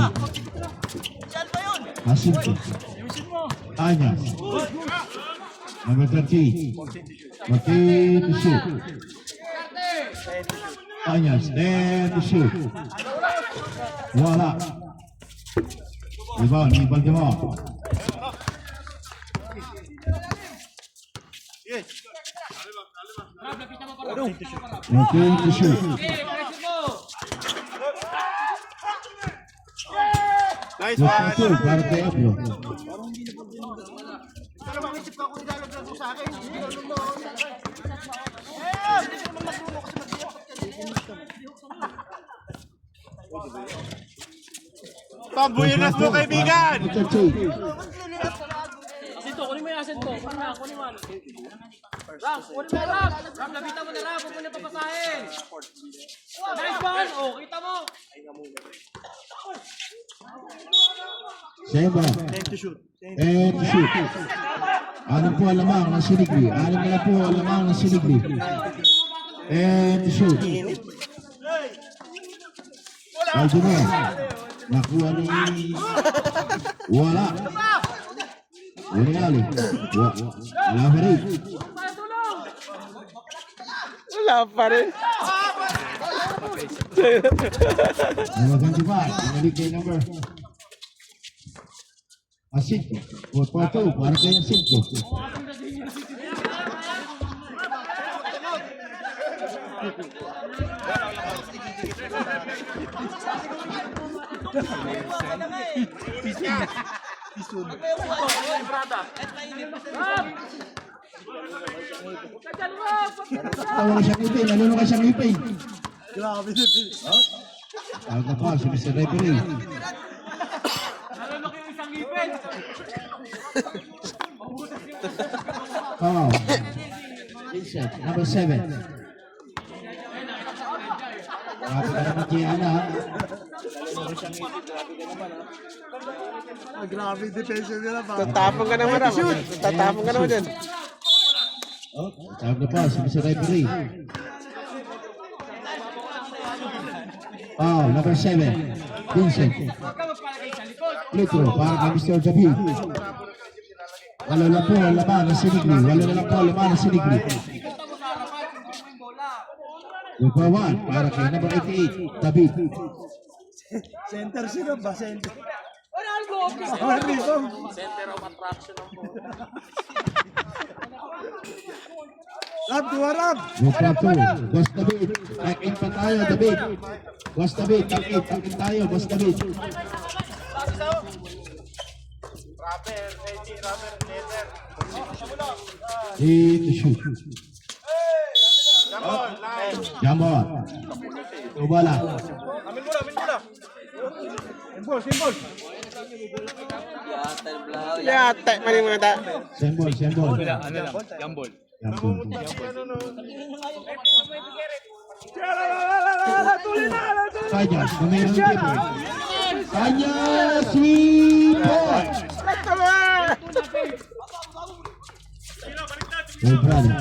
Masinto. Tanya. Number 30. Okay to shoot. Tanya, stand to shoot. Wala. Rebound ni Baltimore. Okay to shoot. Nice Kupoto one. para kay Ablo. Pambuyanas mo, kaibigan! Asinto, kunin mo yung asinto. Kunin mo. Ram, kunin mo Ram! Ram, labitan mo na Ram. Huwag mo na papasahin. Nice one! Oh, kita mo! Seba. And to shoot. Ano po ang lamang ng Sinigli? Ano na po ang lamang ng Sinigli? And to shoot. Aldumar. Nakuha ni... Wala. Urinali. Wala pa rin. Wala pa rin. Number 25. Pinalik kay number... Asinto. 4-4-2. Para kay Asinto. Tawa ka siyang ipin. Nalunong ka siyang ipin. Tawag na pa si Mr. Referee. Nalunok yung isang ngipin! Foul. Vincent, number 7. Grabe ka naman kay Ana. Grabe yung depensa nila ba? Tatapon ka naman Ram. Tatapon ka naman dyan. Tawag na pa si Mr. Referee. Foul, number 7. Vincent. Huwag ka magpalagay sa likod! Litro para kay Mr. David. Walo na po ang laman ng Sinigli. Walo na lang po ang laman ng Sinigli. 2 for 1 para kay number 88, David. Center sino ba? Center. Center of attraction ng bola. Rab, dua Rab. 2 for 2, Boss David. Tag-in pa tayo, David. Boss David, tag-in tayo, Boss David. Hit the shoot. Jambon. Tubala. Yate, mali mga ta. Sembol. Jambol. Jambon. Kanyas, kumayroon dito. Kanyas, 3 points. Oh, brother.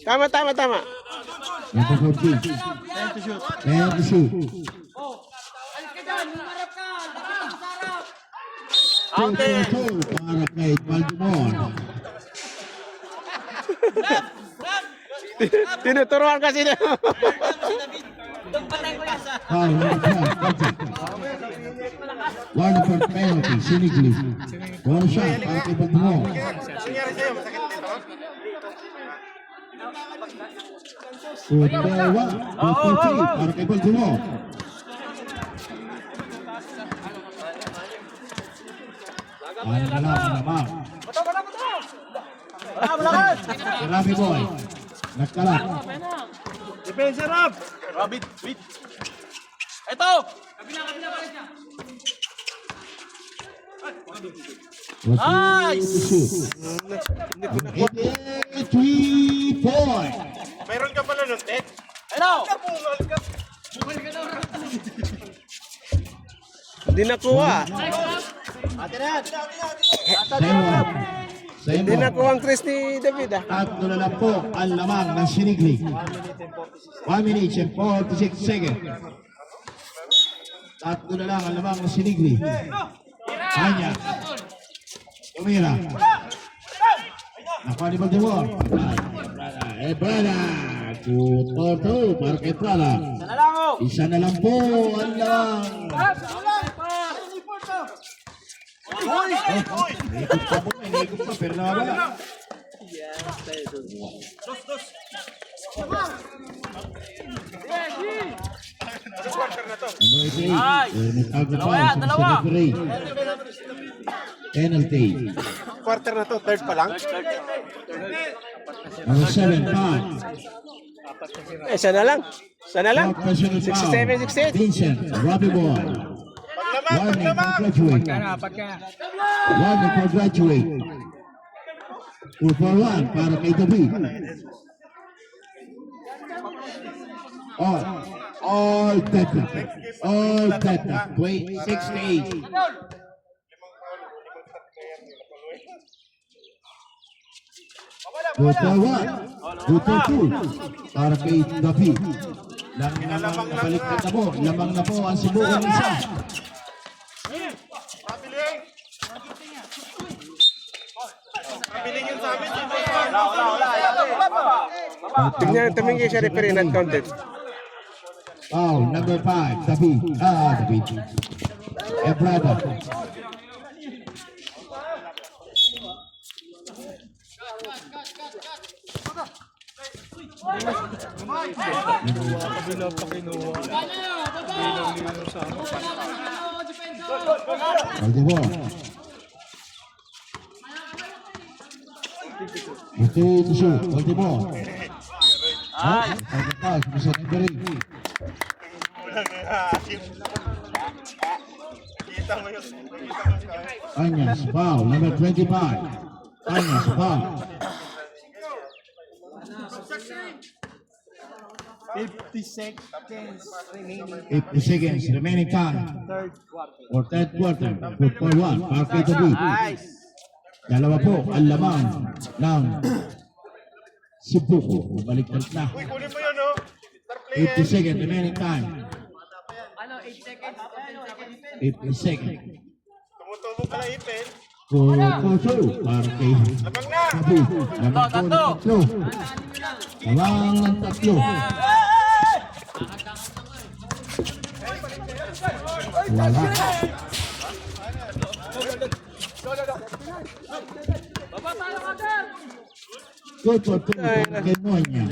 Tama. Number 14. And to shoot. Alis ka dyan, humarap ka. Sarap. 2 for 2 para kay Baltimore. Tinuturuan kasi na. Foul, number 12, contact. One for penalty, Sinigli. One shot para kay Baltimore. Good for 1, good for 3 para kay Baltimore. Ano na lang, naman. Grabe boy. Nagkalat. Depensa Rab. Ito! Kabila balik niya. Nice! 3 points. Meron ka pala nun, Ted? Ito! Hindi nakuha. Hindi nakuha ang Chris ni David ah. Tatlo na lang po ang lamang ng Sinigli. 1 minute and 46 seconds. Tatlo na lang ang lamang ng Sinigli. Kanya. Tumira. Nakuha ni Baltimore. Prada. 2 for 2 para kay Prada. Isa na lang po ang lamang. Naikot pa po, naikot pa, pero nawala. Dalawa. Penalty. Quarter na to, third pa lang. Number 7, foul. Sana lang. 67, 67, 68. Vincent, Robbie Boy. Warning for graduate. Warning for graduate. 2 for 1 para kay David. All dead na. All dead na. 68. 2 for 1. 2 for 2 para kay David. Nabaliktad na po. Lamang na po ang sibukan isa. Pabiling yun sa amin. Tumingin siya referee, not counted. Foul, number 5, David. David. Ebrada. Baltimore. Ito to shoot. Baltimore. Pass, Mr. Referee. Anyas, foul, number 25. Anyas, foul. 50 seconds remaining. 50 seconds remaining time. Third quarter. For third quarter. 2 for 1. Para kay David. Dalawa po ang lamang ng Sibuko. Baliktad na. Uy, kunin mo yun, oh. Star 80 seconds remaining time. 80 seconds. Tumutubo pala ipin. Kukuso para kay Sabu. Lamang po ng tatlo. Lamang ng tatlo. Wala. Good for two para kay Monya.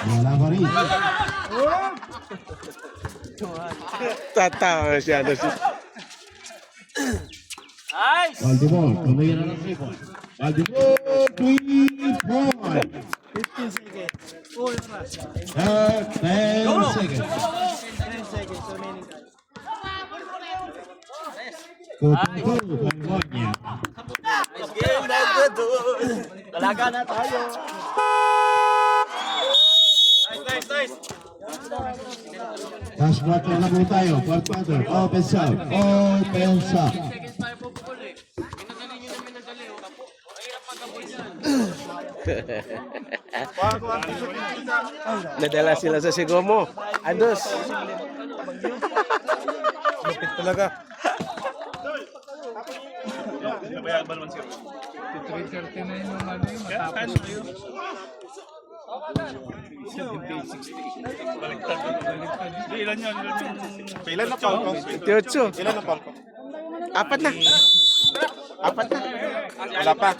Wala pa rin. Tatawa siya. Baltimore, tumira ng 3 points. Baltimore, 3 points. 15 seconds. Oh, yun na. 10 seconds. 10 seconds remaining time. Kukuso kay Monya. Talaga na tayo. Last quarter na po tayo. Fourth quarter. Open shot. Open shot. Nadala sila sa Sigomo. Ados. Lupit talaga. Ilan na palko? 28. Ilan na palko? Apat na. Apat na. Wala pa.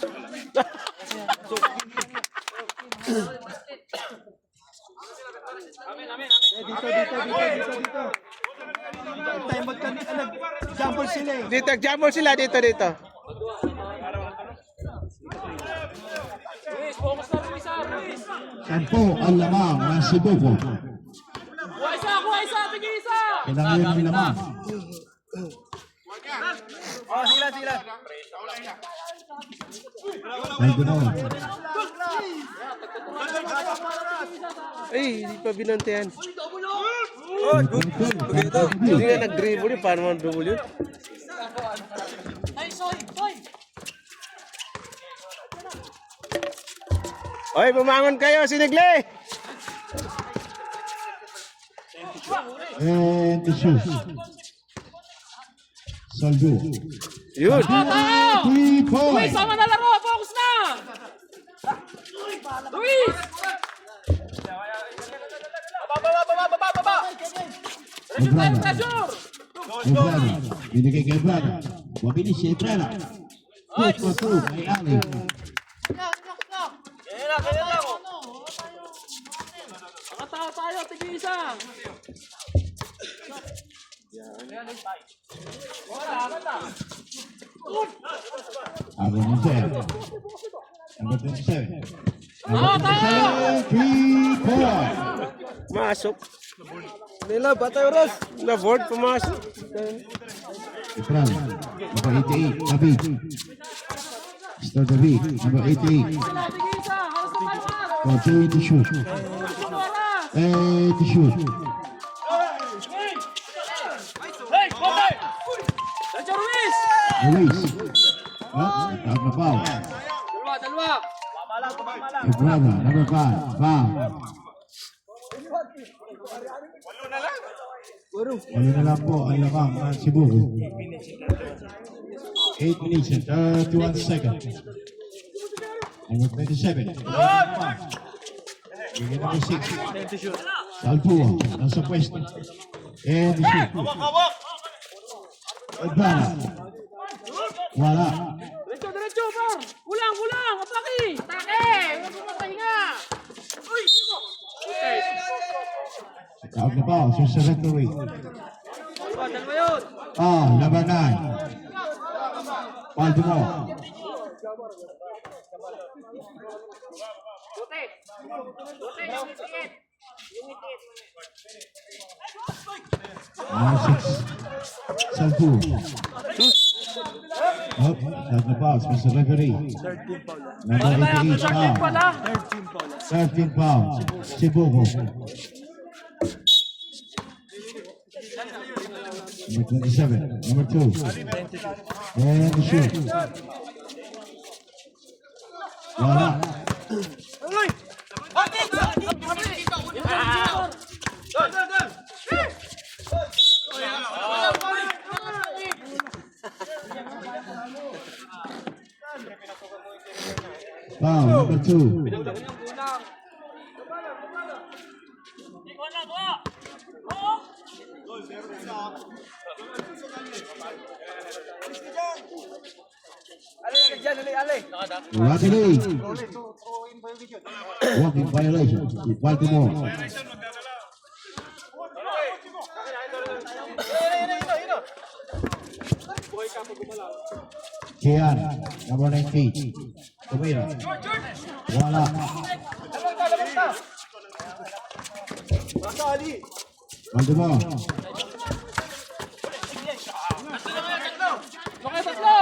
Dito. Tayo jumble sila eh. Dito, jamol sila dito. Sampo ang lamang ng Cebuco. Kuha isa, tingin isa! Kailangan yun ang lamang. Oh, sila. Baltimore. Ay, hindi pa binantayan. Kukuso. Hindi nga nag-dribble yun. Paano man dribble yun? Oy, bumangon kayo, Sinigle! And the shoot. Salvo. Yun. 3 points. Sama na laro! Focus na! Luis! Baba! Ebrada. Pressure! Ebrada. Binigay kay Ebrada. Mabilis si Ebrada. 2-2 kay Ali. Mga tao tayo, tingin isa! Ako ng set. Number 27. Tao, tayo! 3 points. Masok. Nila, batay oras. Na board, pumasok. Ebrada. Number 88. David. Mr. David. Number 88. Tingin isa! Halos na tayo! Continue to shoot. Oras! And to shoot. Hey! Okay! Sergio Ruiz! Luis. Oh, tawag na foul. Dalawa! Ebrada. Number 5. Foul. Walo na lang po ang lamang ng Cebuco. 8 minutes and 31 seconds. Number 27. Bigyan number 6. Salpua. Nasa pwesto. And the shoot. Ebrada. Wala. Diretso, par! Kulang! Atake! Huwag mo mapahinga! Uy! Okay. Tawag na foul. Susunod na rate. Dalawa yun! Number 9. Baltimore. Number 6. Salpu. Oh, that's the pass, Mr. Referee. Number 88, foul. 13 fouls. Cebuco. Number 27, number 2. And the shoot. Wala. Luckily, walking violation with Baltimore. Kian, number 19. Tumira. Wala. Baltimore. Okay, tatlo!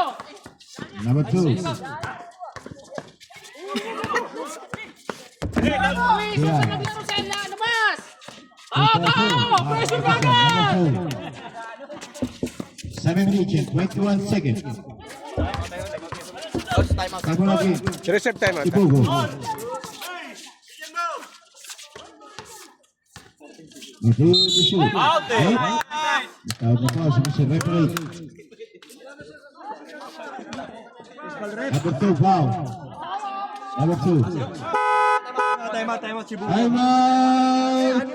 Number 2. Uy, Yeah. naglaro sa labas! Tao! Pressure ka agad! 7 minutes and 21 seconds. Time lagi. Reserve time ata. Ibugo. Itu to shoot. Out na po si referee. Number 2 foul. Number 2. Time out, Cebu. Time out.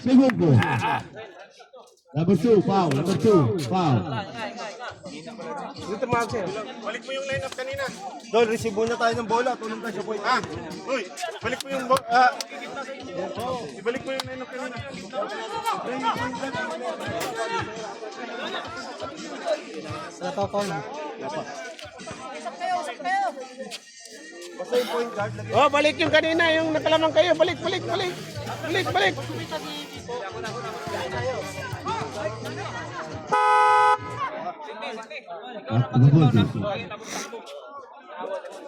Sibugo. Number 2 foul. Number 2 foul. Dito mga sir. Balik mo yung lineup kanina. Dol, resibo na tayo ng bola. Tulong tayo sa point. Uy, balik mo yung ibalik mo yung lineup kanina. Basta yung point guard. Lagi. Oh, balik yung kanina, yung nakalamang kayo. Balik. Balik.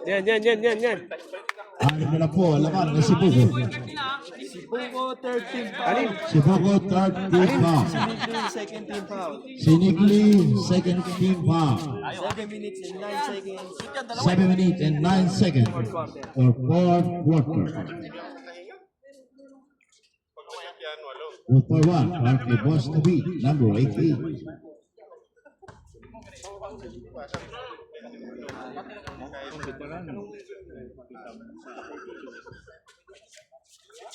Yan. Anim na po, laman na Sibugo. Cebu, third team foul. Alin? Sibugo, third team foul. Second team foul. Sinigli, second team foul. 7 minutes and 9 seconds. 7 minutes and 9 seconds for fourth quarter. Quarter 1, Parque Boston Beat, number 18.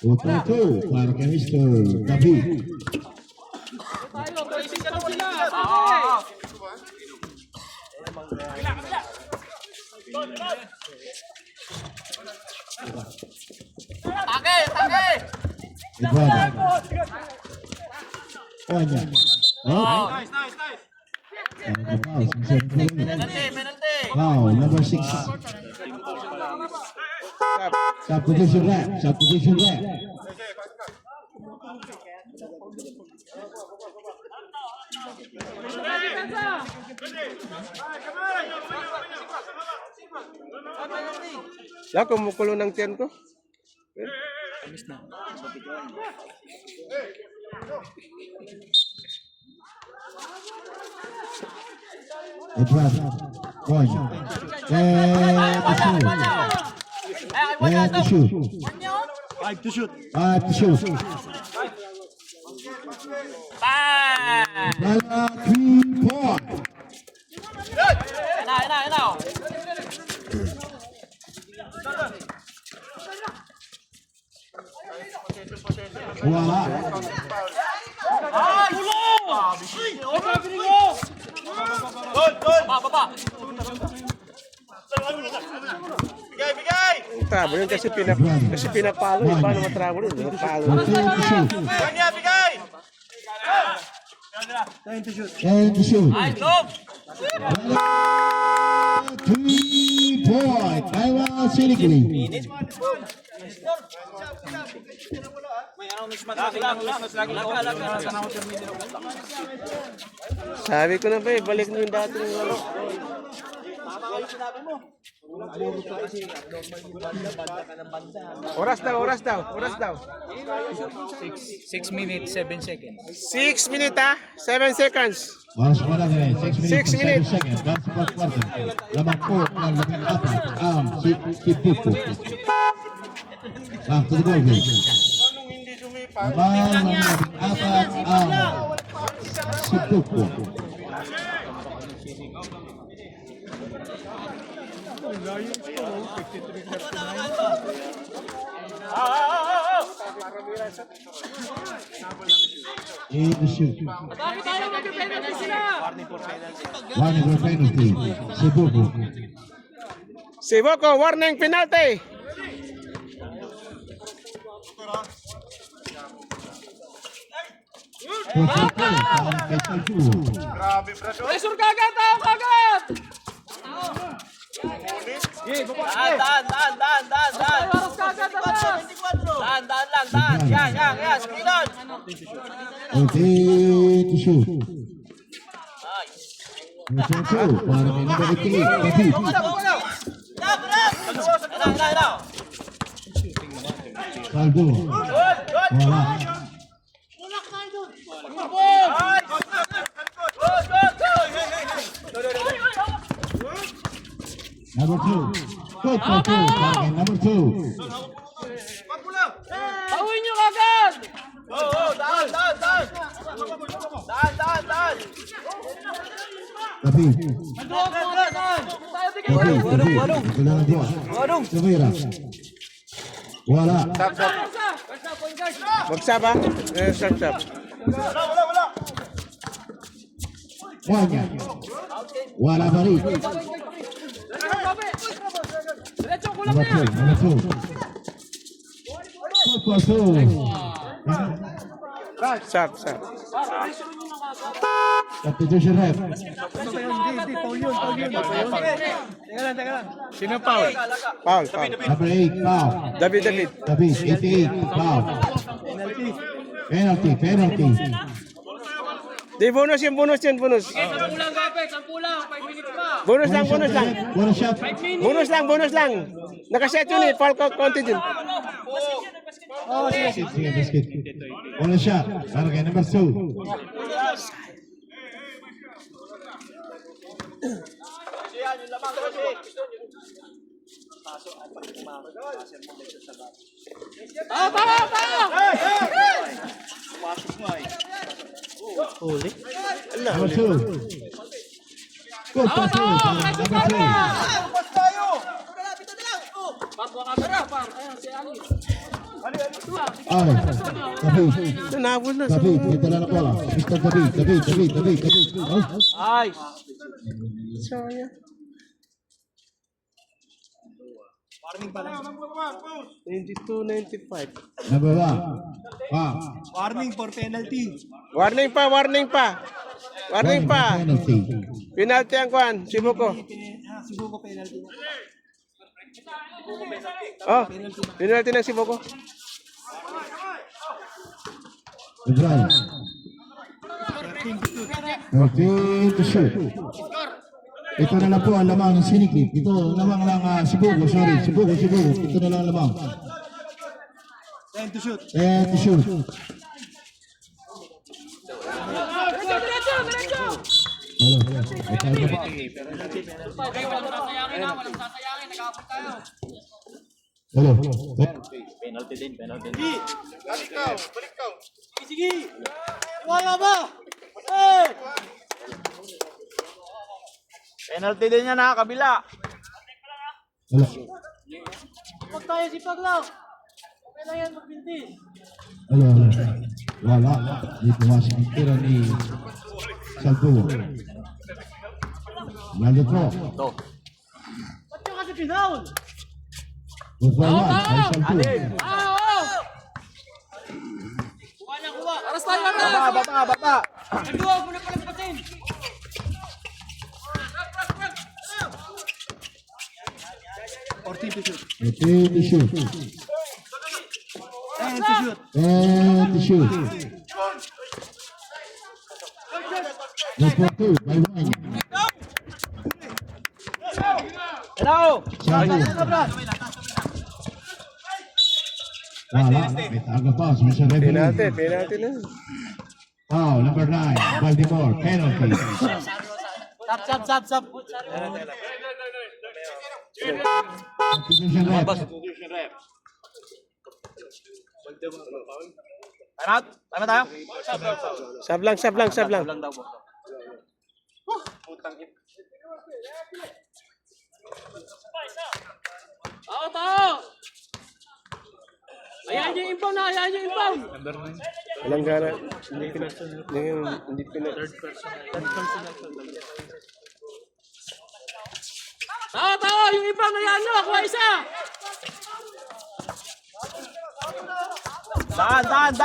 Quarter 2, Parque Mr. David. Tayo, tracing ka naman sila! Sige! Ibrahim. Kanya. Oh. Wow, number 6. Substitution rep. Yan, kumukulo ng tiyan ko. Ibrahim. Kanya. And to shoot. 5 to shoot. 5 to shoot. Lala 3 point. Wala. Bigay! Travel yun kasi pinapalo. Paano matravel yun? Pinapalo. 4 to shoot. Kanya, bigay! 9 to shoot. 10 to shoot. 3 point. Taiwan Sinigli. Sabi ko na ba balik mo yung dati ng laro. Oras daw. 6 minutes, 7 seconds. 6 minutes 7 seconds. Oras pa lang 6 minutes 6 minutes. 7 seconds. That's the fourth quarter. Lamang po ng 14 ang si Pupo. Back to the ball game. Lamang ng 14 ang si Pupo. Ah! And the shoot. Bakit tayo mag-penalty sila? Warning for penalty. Sibuko. Siboko, warning penalty. Grabe, Brad. Pressure kagad, tao kagad! Aras kagad, aras! Okay, to shoot. Para kay number 88, David. Saldo. Wala. Number 2. Good for 2. Para kay number 2. Tawin nyo kagad! David. Drop mo kagad! Tayo tigil! David. Ito na nagawa. Sumira. Wala. Magsab ha? Sab. Wanya. Wala pa rin. Diretso ko lang Number yan! 2. Number 2. Good for 2. Sab. Substitution ref. Hindi, Paul yun. Teka lang. Sino foul? Foul. Number 8, foul. David. David, 88, foul. Penalty. Di bonus yun. Sampu lang, Gapet! Sampu lang! 5 minutes pa! Bonus lang. One shot. Bonus lang. Nakaset yun eh. Foul content yun. Sige, biscuit. One shot. Para kay number 2. Number 2. Good for 2. Para kay number 2. David. Nabul na. David, ito na bola. Mr. David. Oh. Warning pa lang. 92-95. Number 1. Wow. Warning for penalty. Warning pa. Penalty. Penalty ang kwan. Siboko. Sibuko penalty. Oh, penalty ng Siboko. Lebron. 13 to shoot. Ito na lang po ang lamang ng sinikip. Ito lamang lang Sibuko. Sibuko. Ito na lang ang lamang. 10 to shoot. 10 to shoot. Diretso! Hello. Ito na po. Walang tatayangin na, walang tatayangin. Nag-aapot tayo. Hello. Balik ka. Sige! Wala ba? Hey! Penalty din niya na kabila. Hello. Huwag tayo sipag lang. Okay lang yan, magbinti. Hello. Wala. Dito masih ang tira ni Saltuo. Nando po. Ba't yung kasi pinaul? Good for 1. Ay Saltuo. Kuha. Aras tayo na! Baba. Nagduwag mo na pala patin. Okay, to shoot. And to shoot. And to shoot. Good for 2 by 1. Hello! Saltuo. Wala. May taga pa. Sa referee. Penalty na. Foul, number 9, Baltimore, penalty. Sab. Substitution ref. Tama tayo? Sab lang. Tao! Ayan yung impound na, ayan yung impound. Walang gana. Hindi pina. Tawa, yung impound na yan, no? Kuha isa. Daan!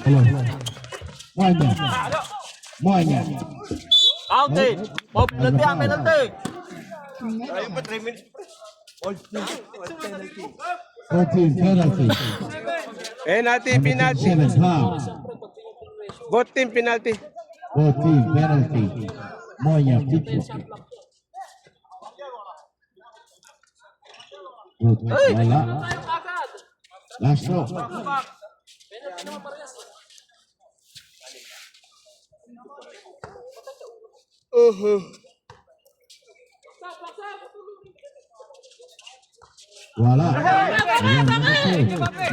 Hello. Moanya. Counted! Oh, penalty ah, penalty! Ayun pa, 3 minutes. 14 penalty. Penalty, penalty. 7 fouls. Both team penalty. 14 penalty. Moanya, Pichu. Good. Wala. Last throw. Wala. Ayan,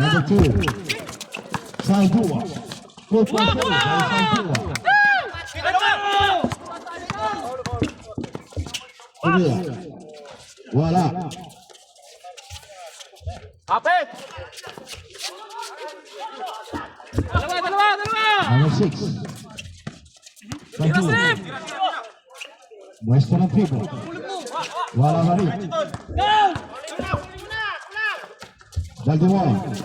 number two. Saldua. Good pass by Saldua. Tumira. Wala. Kapit! Dalawa. Number 6. Saldua. Muestra ng triple. Wala na rin. Baltimore. 3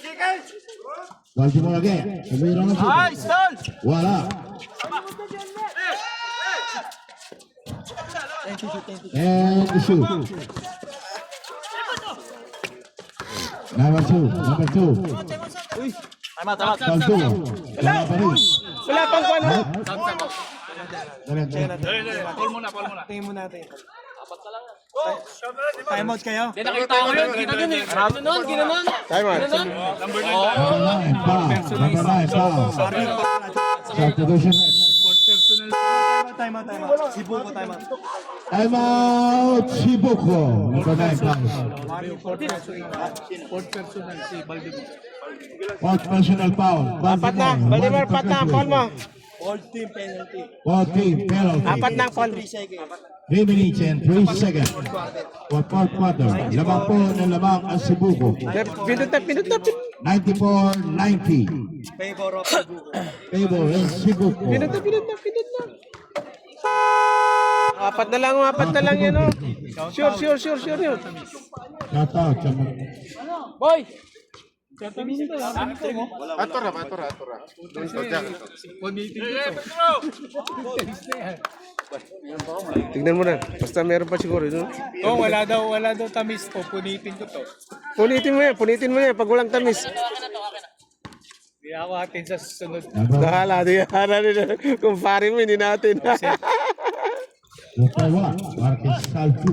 seconds. Baltimore again. Tumira ng triple. Ay, stall! Wala. And the shoot. Number two. Tama. Saldua. Wala pa rin. Wala pang kwano. Timeout kayo? Hindi nakita ko yun, kita dun eh. Ginanon. Time out. Number 9 foul. Substitution. Timeout, Chibuko. Number 9 foul. Fourth personal foul. Apat na. Baltimore, apat na. Foul mo. 14 penalty. Apat na foul. 3 minutes and 3 seconds. For fourth quarter. Lamang po ng lamang ang Cebuco. Pinut na. 94-90. Favor ng Cebuco. Pinut na. Apat na lang yan, oh. Sure yun. Shout out sa mga Boy! Atura. Tignan mo na. Basta meron pa siguro. No? Oh, wala daw tamis po. Punitin ko to. Punitin mo yan. Pag walang tamis. Hindi ako atin sa susunod. Nahala rin. Kumpare mo, hindi natin. Ottawa, Marquez Saltu.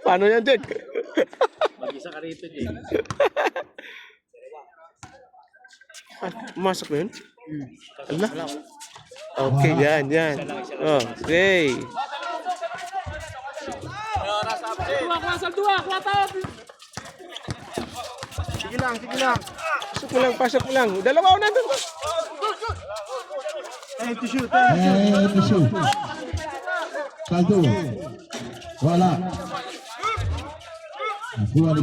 Paano yan, Jed? Mag-isa ka rito, Jay. Masok na yun? Ala? Okay, yan. Okay. Kuha top! Sige lang. Pasok mo lang. Dalawa na doon. And the shoot. Saltu. Wala. Kuha ni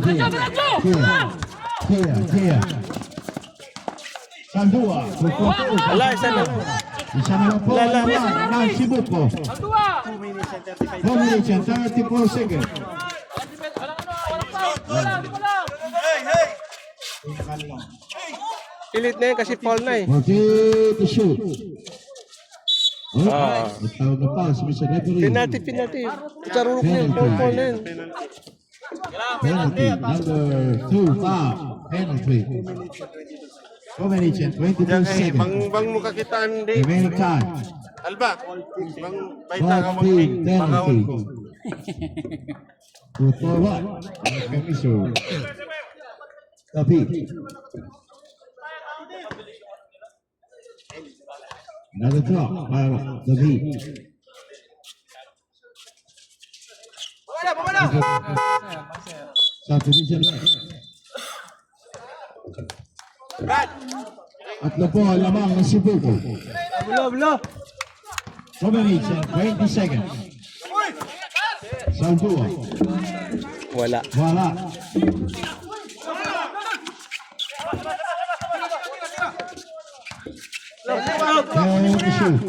Kia. Saldua. Ala, isa na. Isa na lang po ng Cebuco. 2 minutes and 34 seconds. Pilit na yan kasi fall na eh. Okay, the shoot. Tawag na pa si Mr. Referee. Penalty. Sarurok na yun. Fall na yun. Penalty, number 2, foul. Penalty. 2 minutes and 22 seconds. Bang mukakitaan di. Remaining time. Alba. Bang baita ka mo. 40 penalty. 2-4-1. Kami so. Tapi. Another drop by the beat. Substitution. At na po lamang ng Cebuco. 2 minutes and 20 seconds. Saldua. Wala. Wala. And shoot.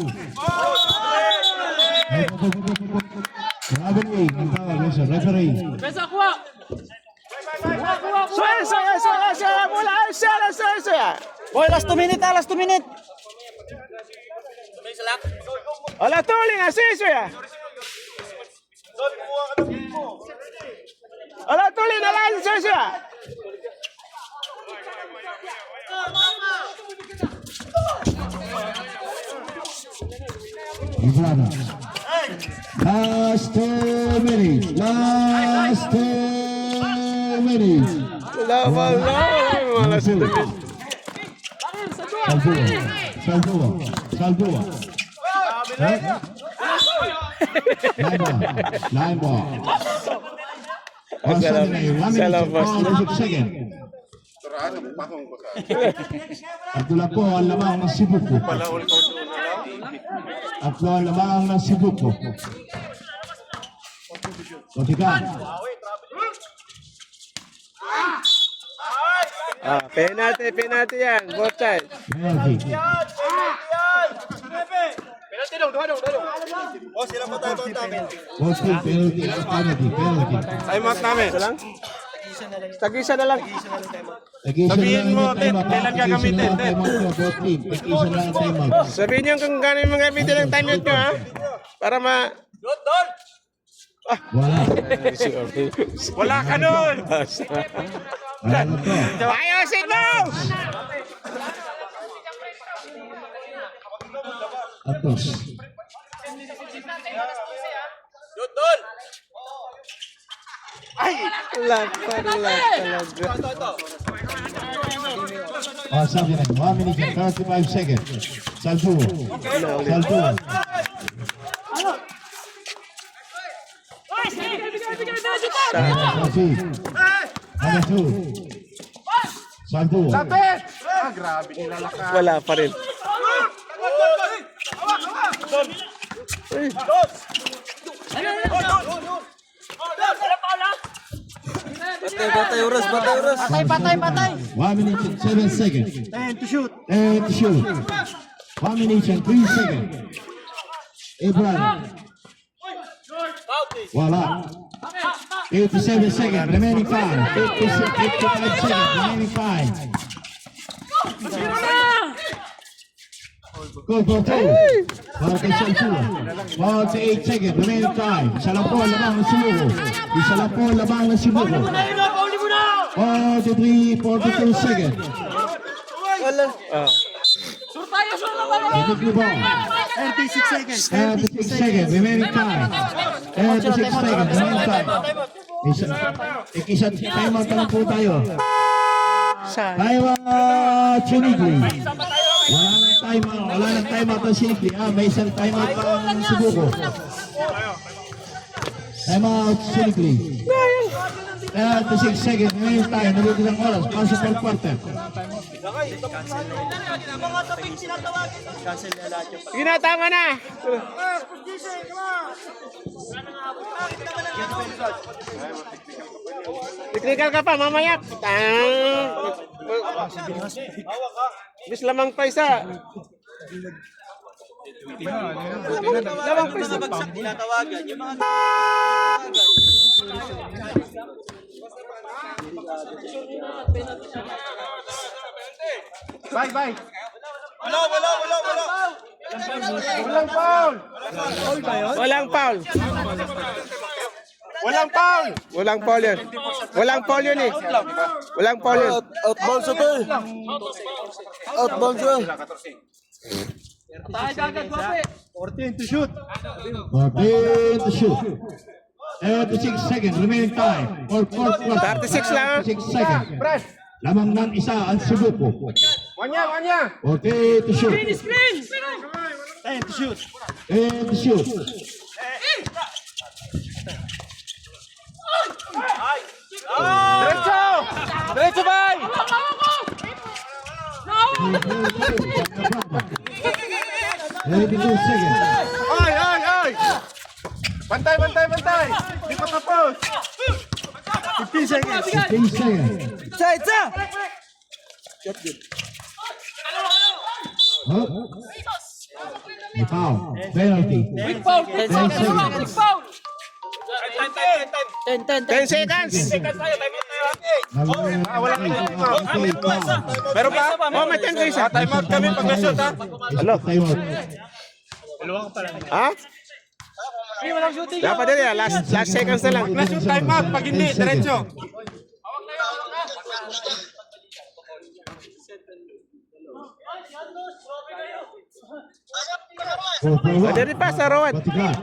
Robin Lee, ang tawag sa referee. Pesa, kuha! Suya, mula, suya. Boy, last 2 minutes, last 2 minutes. Wala tuling, suya. Wala tuling, suya. Ibrana. Last 2 minutes. Last 2 minutes. Wala. Wala si David. Saldua. Line ball. Sa labas. 6 seconds. Itulah po ang lamang ng sibuko. Tatlo ang lamang ng sibuko. Kotikan. Penalty yan. Both sides. Penalty. Oh, sila pa tayo tayo. Both team penalty. Penalty. Time out namin. Tag-isa na lang. Sabihin mo, Ted, kailan gagamitin, Ted? Both team. Tag-isa lang ang timeout. Sabihin niyo kung gano'n yung mga gamitin ng time out nyo, ha? Para ma... Wala. Wala ka nun! Wala na to. Ayusin mo! Atos. Lag talaga. Sabi na, 1 minute and 35 seconds. Saldua. Number 2. Saldua. Wala pa rin. Patay. 1 minute and 7 seconds. And to shoot. 1 minute and 3 seconds. Ibrahim. Wala. 87 seconds. Remaining 5. 55 seconds. Remaining 5. Go for 2. 48 seconds. Remaining 5. Isa lang po lamang ng sibuko. 43, 42 seconds. And 36 seconds. 36 seconds, remaining time. 36 seconds, remaining time. Isang timeout na lang po tayo. Timeout, Sinigli. Wala nang timeout ng Sinigli. May isang timeout pa ang Sibuko. Timeout, Sinigli. 36 seconds, remaining time. Nagugulang oras, pasok per quarter. Sige na, tama na. Technical ka pa, mamaya. Bis lamang pa isa. Lamang pa isa. Bye! Wala. Walang foul. Walang foul yun. Walang foul yun eh. Walang foul yun. Outbound sa to eh. Outbound sa. Tayo kagad, Wape! 14 to shoot. 14 to shoot. 36 seconds, remaining time. For fourth quarter. 36 lang. 36 seconds. Lamang ng isa ang Sibuko. Wanya! 14 to shoot. Screen! 10 to shoot. 10 to shoot. Diretso, bay! 82 seconds. Ay! Bantay, bantay, bantay! Di pa tapos! 15 seconds. Oh. May foul. Penalty. Big foul, 10 seconds. Big foul. 10 seconds. Wala kang time. Meron pa? Oh, may 10 seconds. Time out kami pag na-shoot ha. Ano? Time out. Ha? Walang shooting. Dapat din yan. Last seconds na lang. Na-shoot time out. Pag hindi, diretso. Pwede rin pa sa Rowan. Batikat.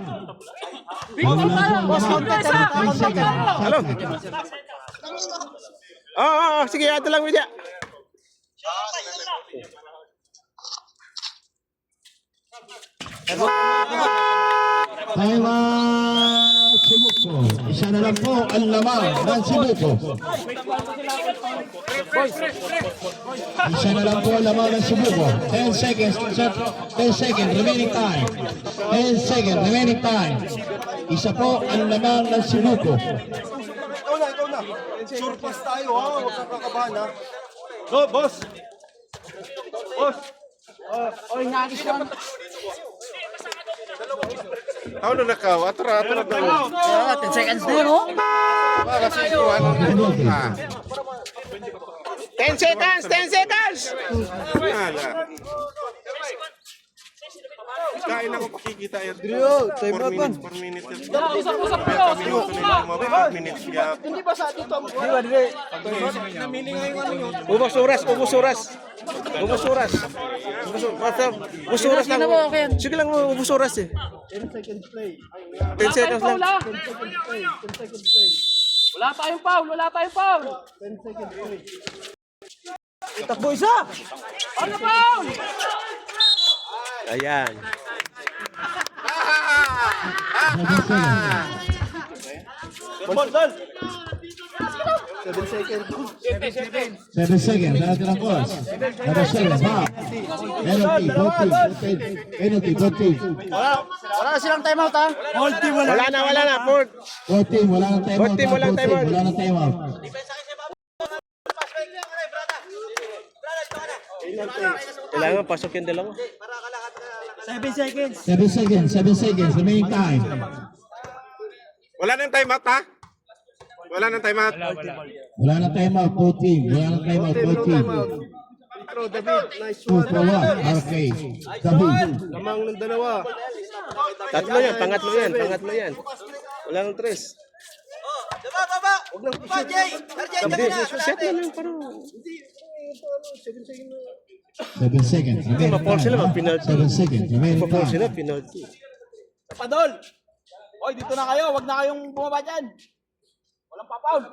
Big foul tayo. Boss, counter isa. Counter tayo. Hello. Oo, sige, ato lang media. Time out, Cebuco. Isa na lang po ang laman ng Cebuco. Isa na lang po ang laman ng Cebuco. 10 seconds. 10 seconds remaining time. 10 seconds remaining time. Isa po ang laman ng Cebuco. Ikaw na. Surpass tayo ha. Huwag kang kakabahan ha. No, boss. Ako na nakaw. Atara na daw. 10 seconds na yun, oh. Kasi ikuhan ang 10 seconds, 10 seconds. Kain ako pakikita yun. 4 minutes per minute. Usap-usap Kaya kayo. kami nung tuloy 4 minutes gap. Ubos oras. Ubos oras lang. Sige lang, ubos oras eh. 10 seconds lang. Wala tayong foul. Takbo isa. Ano foul? Ayan. 7 seconds. Natin ang course. Number 7. Foul. Penalty. Both teams. Penalty. Both teams. Wala na silang timeout, ha? Wala na. Ford. Both team. Wala nang time out. Both team, walang time out. Wala nang time out. Kailangan pasok yung dalawa. 7 seconds. 7 seconds. 7 seconds. Remaining time. Wala nang time out ha? Wala nang time out. Wala nang time out. Both team. Wala nang time out. Both team. Two for one. RK. David. Lamang ng dalawa. Pangatlo yan. Wala nang tres. Set na lang parang. 7 seconds. Remaining Ma-foul sila, time. mag-penalty. 7 seconds. Remaining Pa-foul sila, time. penalty. Padol! Oy, dito na kayo. Wag na kayong bumaba dyan. Walang papaul.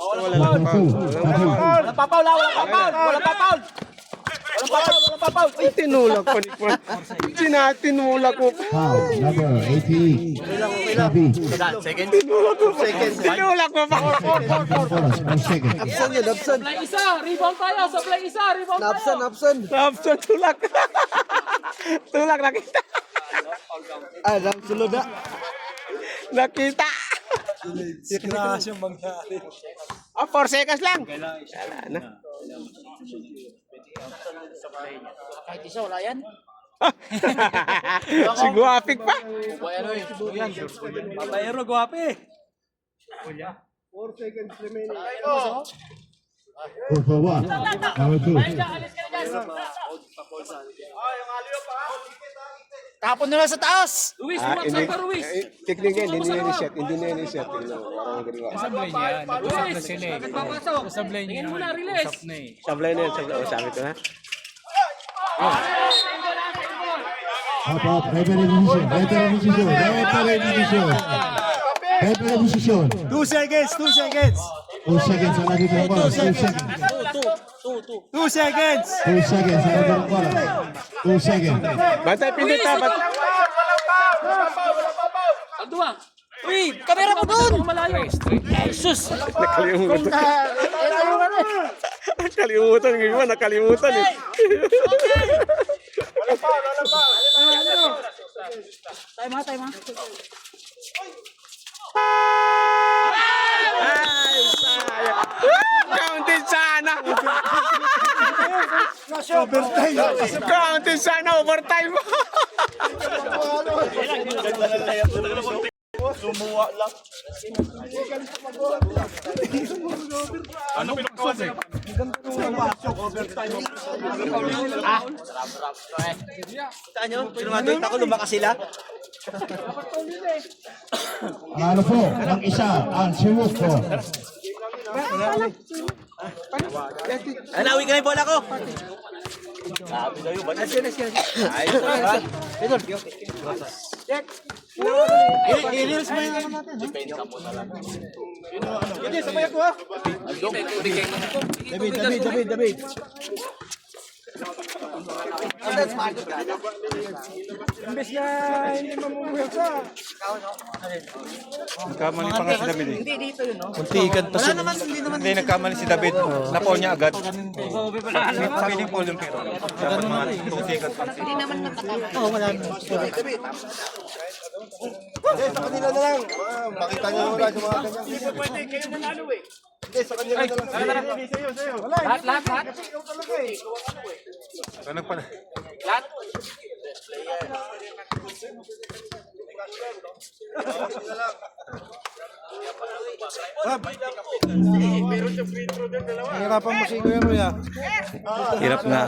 Wala nang foul. Walang papaul, ha? Walang papaul. Ay, tinulak pa ni Juan. Tinulak mo pa. Foul. Number 88. David. Tinulak mo pa. 4 seconds. Supply isa. Rebound tayo. Supply isa. Rebound tayo. Robson, tulak. Tulak, nakita. Nakita. 4 seconds lang. Wala na. Kahit isa, wala yan. Si Guapik pa. Bayero, guwapi. 4 for 1. Number 2. Tapon nila sa taas. Luis, bumaksak ka, Luis. Technical, hindi na ni-shot. Sablay niya yan. Nag-usap na sila eh. Bakit papasok? Sablay niya. Tingin mo na, release. Usap na eh. Sablay na yan, sabi ko na. Up. Referee decision. 2 seconds. 2 seconds. Ang nandito ang bola. 2 seconds. 2 seconds. 2 seconds. Ang nandito ang bola. 2 seconds. Bantay, pindot na. Aldua. Uy, kamera mo doon. Malayo. Jesus. Nakalimutan. Nakalimutan eh. Time ha, time ha. Counted sana! Counted sana, overtime! Ano pinakawas eh? Panalo po ng isa ang Cebu po. Anawi ka na yung bola ko. David. Imbes na hindi mamumuhay ka. Nagkamali pa nga si David eh. Hindi dito yun, no? Muntikan pa si... Hindi, nagkamali si David. Napaw niya agad. Piling po yung pero. Dapat mga tutikan pa. Sa kanila na lang. Makita nyo wala sa mga ganyan. Hindi, sa kanila na lang. Lahat. So, nagpala. Hirapan mo si Kuya Ruya. Hirap nga.